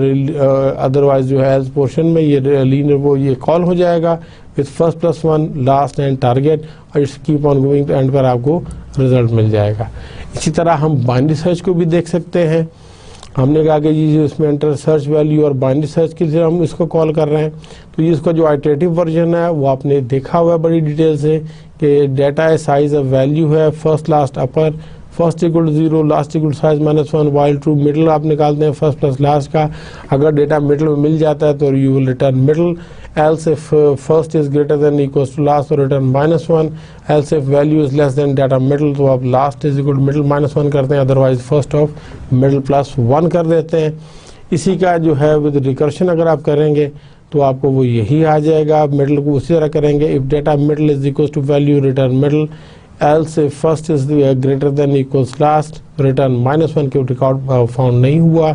अदरवाइज जो है एल्स पोर्शन में ये लीनियर वो ये कॉल हो जाएगा with first plus 1 last and target और इट्स कीप ऑन गोइंग तो एंड पर आपको रिजल्ट मिल जाएगा. इसी तरह हम बाइनरी सर्च को भी देख सकते हैं. हमने कहा कि ये इसमें एंटर सर्च वैल्यू और बाइनरी सर्च के लिए हम इसको कॉल कर रहे हैं. तो ये इसका जो आइटरेटिव वर्जन है वो आपने देखा हुआ है बड़ी डिटेल से कि डेटा है, साइज है, वैल्यू है, first last upper, first equal to 0, last equal to size -1, while true. Middle आप निकालते हैं फर्स्ट प्लस लास्ट का. अगर डेटा मिडल में मिल जाता है तो you will return middle. Else if first is greater than equals to last तो return -1. Else if value is less than data middle तो आप last is equal to middle -1 करते हैं, otherwise first of middle plus 1 कर देते हैं. इसी का जो है विद रिकर्शन अगर आप करेंगे तो आपको वो यही आ जाएगा. मिडल को उसी तरह करेंगे. If data middle is equals to value return middle. else if first is greater than equals last return -1 के रिकॉर्ड फाउंड नहीं हुआ.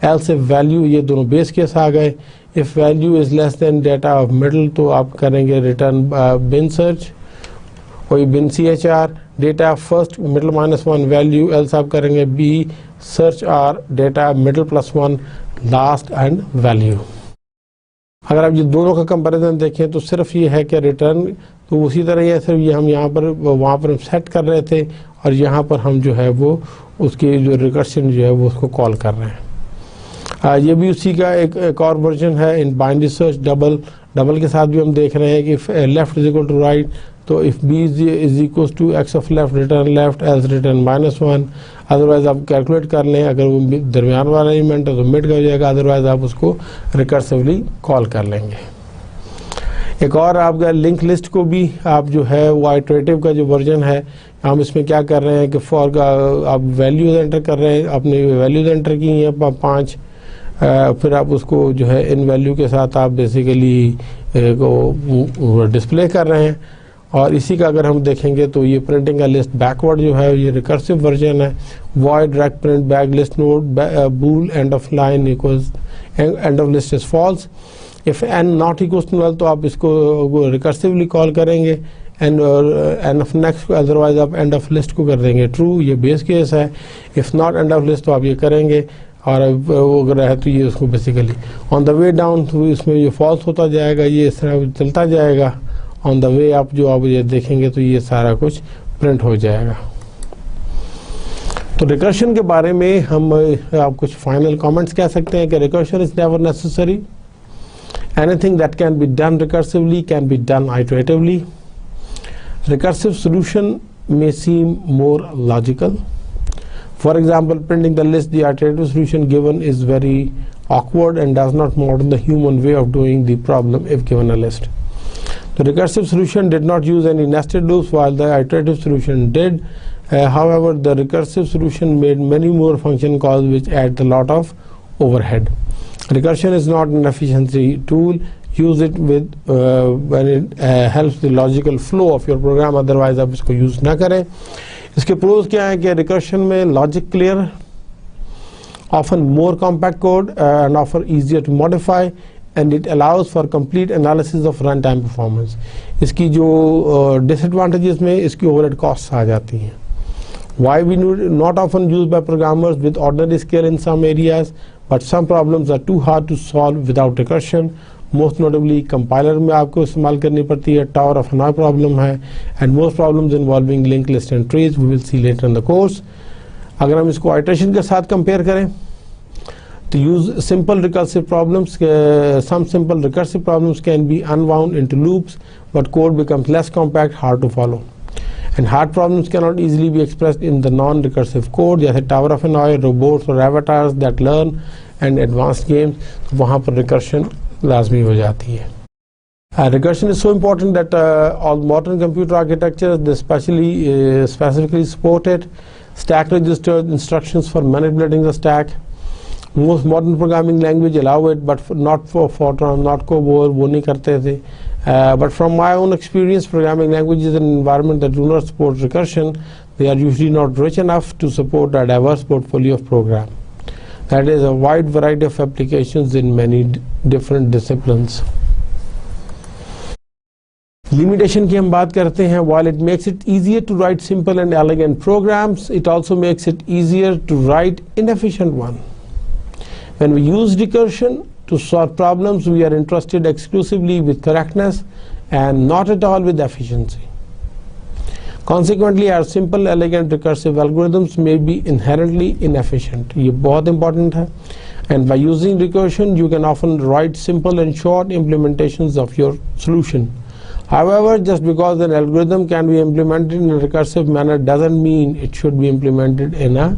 else if value ये दोनों बेस केस आ गए. if value is less than data of middle तो आप करेंगे return bin search कोई bin chr data first middle -1 value. else आप करेंगे b search r data middle +1 last and value. अगर आप ये दोनों का कंपैरिजन देखें तो सिर्फ ये है कि रिटर्न तो उसी तरह ही सिर्फ ये हम यहाँ पर वहाँ पर हम सेट कर रहे थे और यहाँ पर हम जो है वो उसकी जो रिकर्शन जो है वो उसको कॉल कर रहे हैं. ये भी उसी का एक और वर्जन है इन बाइनरी सर्च। डबल के साथ भी हम देख रहे हैं कि left is equal to right, तो if B is equal to X of left return left else return -1। Otherwise आप कैलकुलेट कर लें, अगर वो दरमियान वाला एलिमेंट है तो मिड का हो जाएगा, अदरवाइज आप उसको रिकर्सिवली कॉल कर लेंगे। एक और आपका लिंक लिस्ट को भी आप जो है वो आइटरेटिव का जो वर्जन है, हम इसमें क्या कर रहे हैं कि फॉर का आप वैल्यूज एंटर कर रहे हैं, आपने वैल्यूज एंटर की हैं 5, फिर आप उसको जो है इन वैल्यू के साथ आप बेसिकली को डिस्प्ले कर रहे हैं। और इसी का अगर हम देखेंगे तो ये प्रिंटिंग का लिस्ट बैकवर्ड जो है ये रिकर्सिव वर्जन है। Void rec print back list node bool end of line equals end of list is false. If n not equals to null तो आप इसको रिकर्सिवली कॉल करेंगे, एंड एंड ऑफ नेक्स्ट को, otherwise आप end of list को कर देंगे true, ये बेस केस है। If not end of list तो आप ये करेंगे, और वो अगर है तो ये उसको basically on the way down तो इसमें ये फॉल्स होता जाएगा, ये इस तरह चलता जाएगा। ऑन द वे आप जो आप ये देखेंगे तो ये सारा कुछ प्रिंट हो जाएगा। तो रिकर्शन के बारे में हम आप कुछ फाइनल कमेंट्स कह सकते हैं कि recursion is never necessary. Anything that can be done recursively can be done iteratively. Recursive solution may seem more logical. For example, printing the list, the iterative solution given is very awkward and does not model the human way of doing the problem if given a list. The recursive solution did not use any nested loops while the iterative solution did. However, the recursive solution made many more function calls which add a lot of overhead. Recursion is not an efficiency tool. Use it with when it helps the logical flow of your program. Otherwise आप इसको use ना करें। इसके pros क्या है कि recursion में logic clear, often more compact code and often easier to modify, and it allows for complete analysis of runtime performance. इसकी जो disadvantages में इसकी overhead costs आ जाती हैं। Why we not often used by programmers with ordinary skill in some areas, but some problems are too hard to solve without recursion. Most notably, compiler में आपको इस्तेमाल करनी पड़ती है, tower of Hanoi problem है, and most problems involving linked list and trees we will see later in the course. अगर हम इसको iteration के साथ compare करें to use simple recursive problems, some simple recursive problems can be unwound into loops, but code becomes less compact, hard to follow. And hard problems cannot easily be expressed in the non-recursive code, जैसे Tower of Hanoi, robots or avatars that learn and advanced games, तो वहाँ पर recursion लाजमी हो जाती है। Recursion is so important that all modern computer architectures they specifically support it. Stack registered instructions for manipulating the stack. Most modern programming language allow it, but not for Fortran, not COBOL, वो नहीं करते थे। But from my own experience, programming languages and environment that do not support recursion, they are usually not rich enough to support a diverse portfolio of program. That is a wide variety of applications in many different disciplines. Limitation की हम बात करते हैं। While it makes it easier to write simple and elegant programs, it also makes it easier to write inefficient ones. When we use recursion to solve problems, we are interested exclusively with correctness and not at all with efficiency. Consequently, our simple, elegant, recursive algorithms may be inherently inefficient. ये बहुत important है. And by using recursion, you can often write simple and short implementations of your solution. However, just because an algorithm can be implemented in a recursive manner doesn't mean it should be implemented in a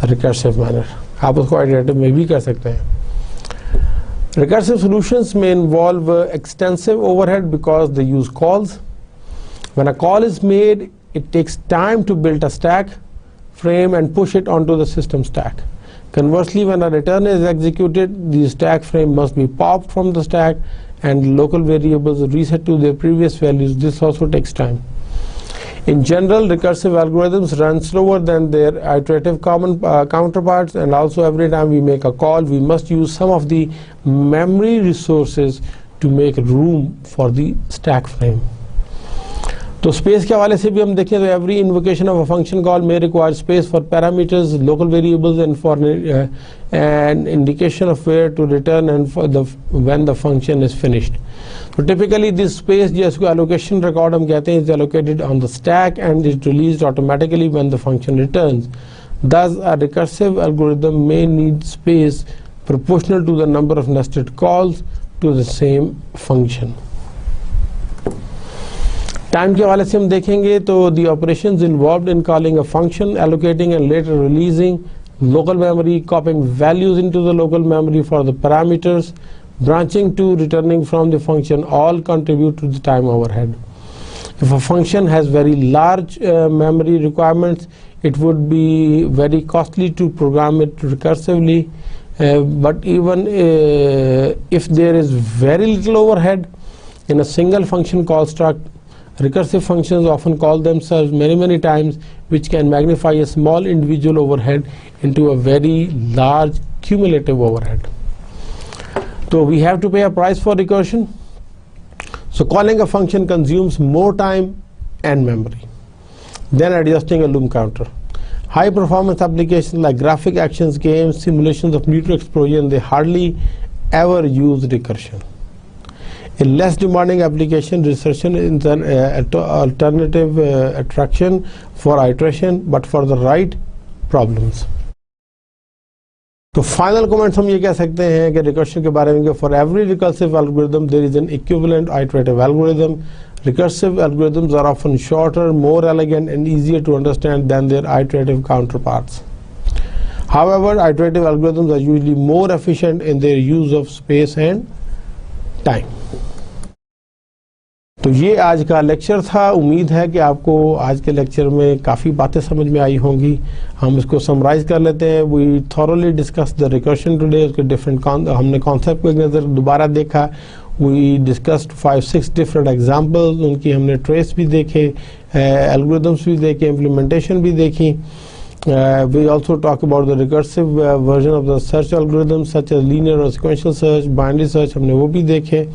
recursive manner. आप उसको iterative में भी कर सकते हैं. Recursive solutions may involve extensive overhead because they use calls. When a call is made, it takes time to build a stack frame and push it onto the system stack. Conversely, when a return is executed, the stack frame must be popped from the stack and local variables reset to their previous values. This also takes time. In general, recursive algorithms run slower than their iterative common counterparts, and also every time we make a call, we must use some of the memory resources to make room for the stack frame. तो space के हवाले से भी हम देखें तो every invocation of a function call may require space for parameters, local variables and for an indication of where to return and for the when the function is finished. तो typically this space जिसको allocation record हम कहते हैं is allocated on the stack and is released automatically when the function returns. Thus, a recursive algorithm may need space proportional to the number of nested calls to the same function. Time के हवाले से हम देखेंगे तो the operations involved in calling a function, allocating and later releasing local memory, copying values into the local memory for the parameters, branching to returning from the function all contribute to the time overhead. If a function has very large memory requirements, it would be very costly to program it recursively. But even if there is very little overhead in a single function call struct, recursive functions often call themselves many times, which can magnify a small individual overhead into a very large cumulative overhead. So we have to pay a price for recursion. So calling a function consumes more time and memory than adjusting a loom counter. High performance applications like graphic actions, games, simulations of nuclear explosion, they hardly ever use recursion. In less demanding application, recursion is an alternative attraction for iteration, but for the right problems. तो final comments हम ये कह सकते हैं कि recursion के बारे में कि for every recursive algorithm there is an equivalent iterative algorithm. Recursive algorithms are often shorter, more elegant and easier to understand than their iterative counterparts. However, iterative algorithms are usually more efficient in their use of space and time. तो ये आज का lecture था. उम्मीद है कि आपको आज के लेक्चर में काफ़ी बातें समझ में आई होंगी. हम इसको समराइज कर लेते हैं. We thoroughly discuss the recursion today. उसके डिफरेंट हमने कॉन्सेप्ट को एक नज़र दोबारा देखा. We discussed 5-6 different examples. उनकी हमने ट्रेस भी देखे, एल्गोरिथम्स भी देखे, इम्प्लीमेंटेशन भी देखी. We also talk about the recursive version of the search algorithms such as linear or sequential search, binary search, हमने वो भी देखे.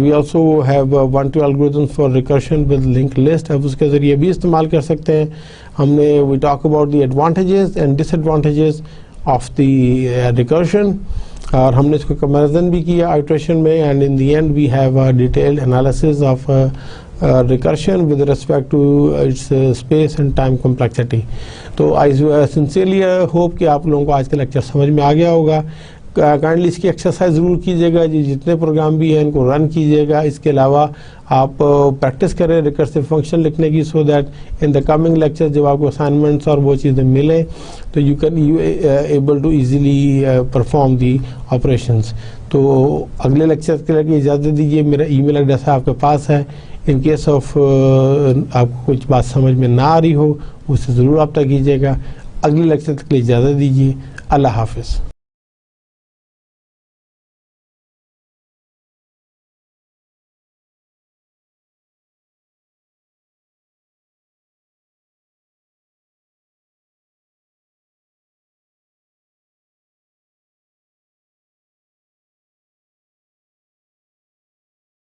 We also have one-two algorithms for recursion with linked list. अब उसके ज़रिए भी इस्तेमाल कर सकते हैं. हमने we talk about the advantages and disadvantages of the recursion. और हमने इसको कंपैरिजन भी किया आइट्रेशन में. And in the end we have a detailed analysis of recursion with respect to its space and time complexity. तो I sincerely hope कि आप लोगों को आज का लेक्चर समझ में आ गया होगा. काइंडली इसकी एक्सरसाइज ज़रूर कीजिएगा. जितने प्रोग्राम भी हैं इनको रन कीजिएगा. इसके अलावा आप प्रैक्टिस करें रिकर्सिव फंक्शन लिखने की, so that in the coming lecture जब आपको असाइनमेंट्स और वो चीज़ें मिलें तो you can able to easily perform the operations. तो अगले लेक्चर के लिए इजाज़त दीजिए. मेरा ईमेल एड्रेस आपके पास है. इन केस ऑफ आपको कुछ बात समझ में ना आ रही हो उससे ज़रूर रब्ता कीजिएगा. अगले लेक्चर के लिए इजाज़त दीजिए. अल्लाह हाफिज़.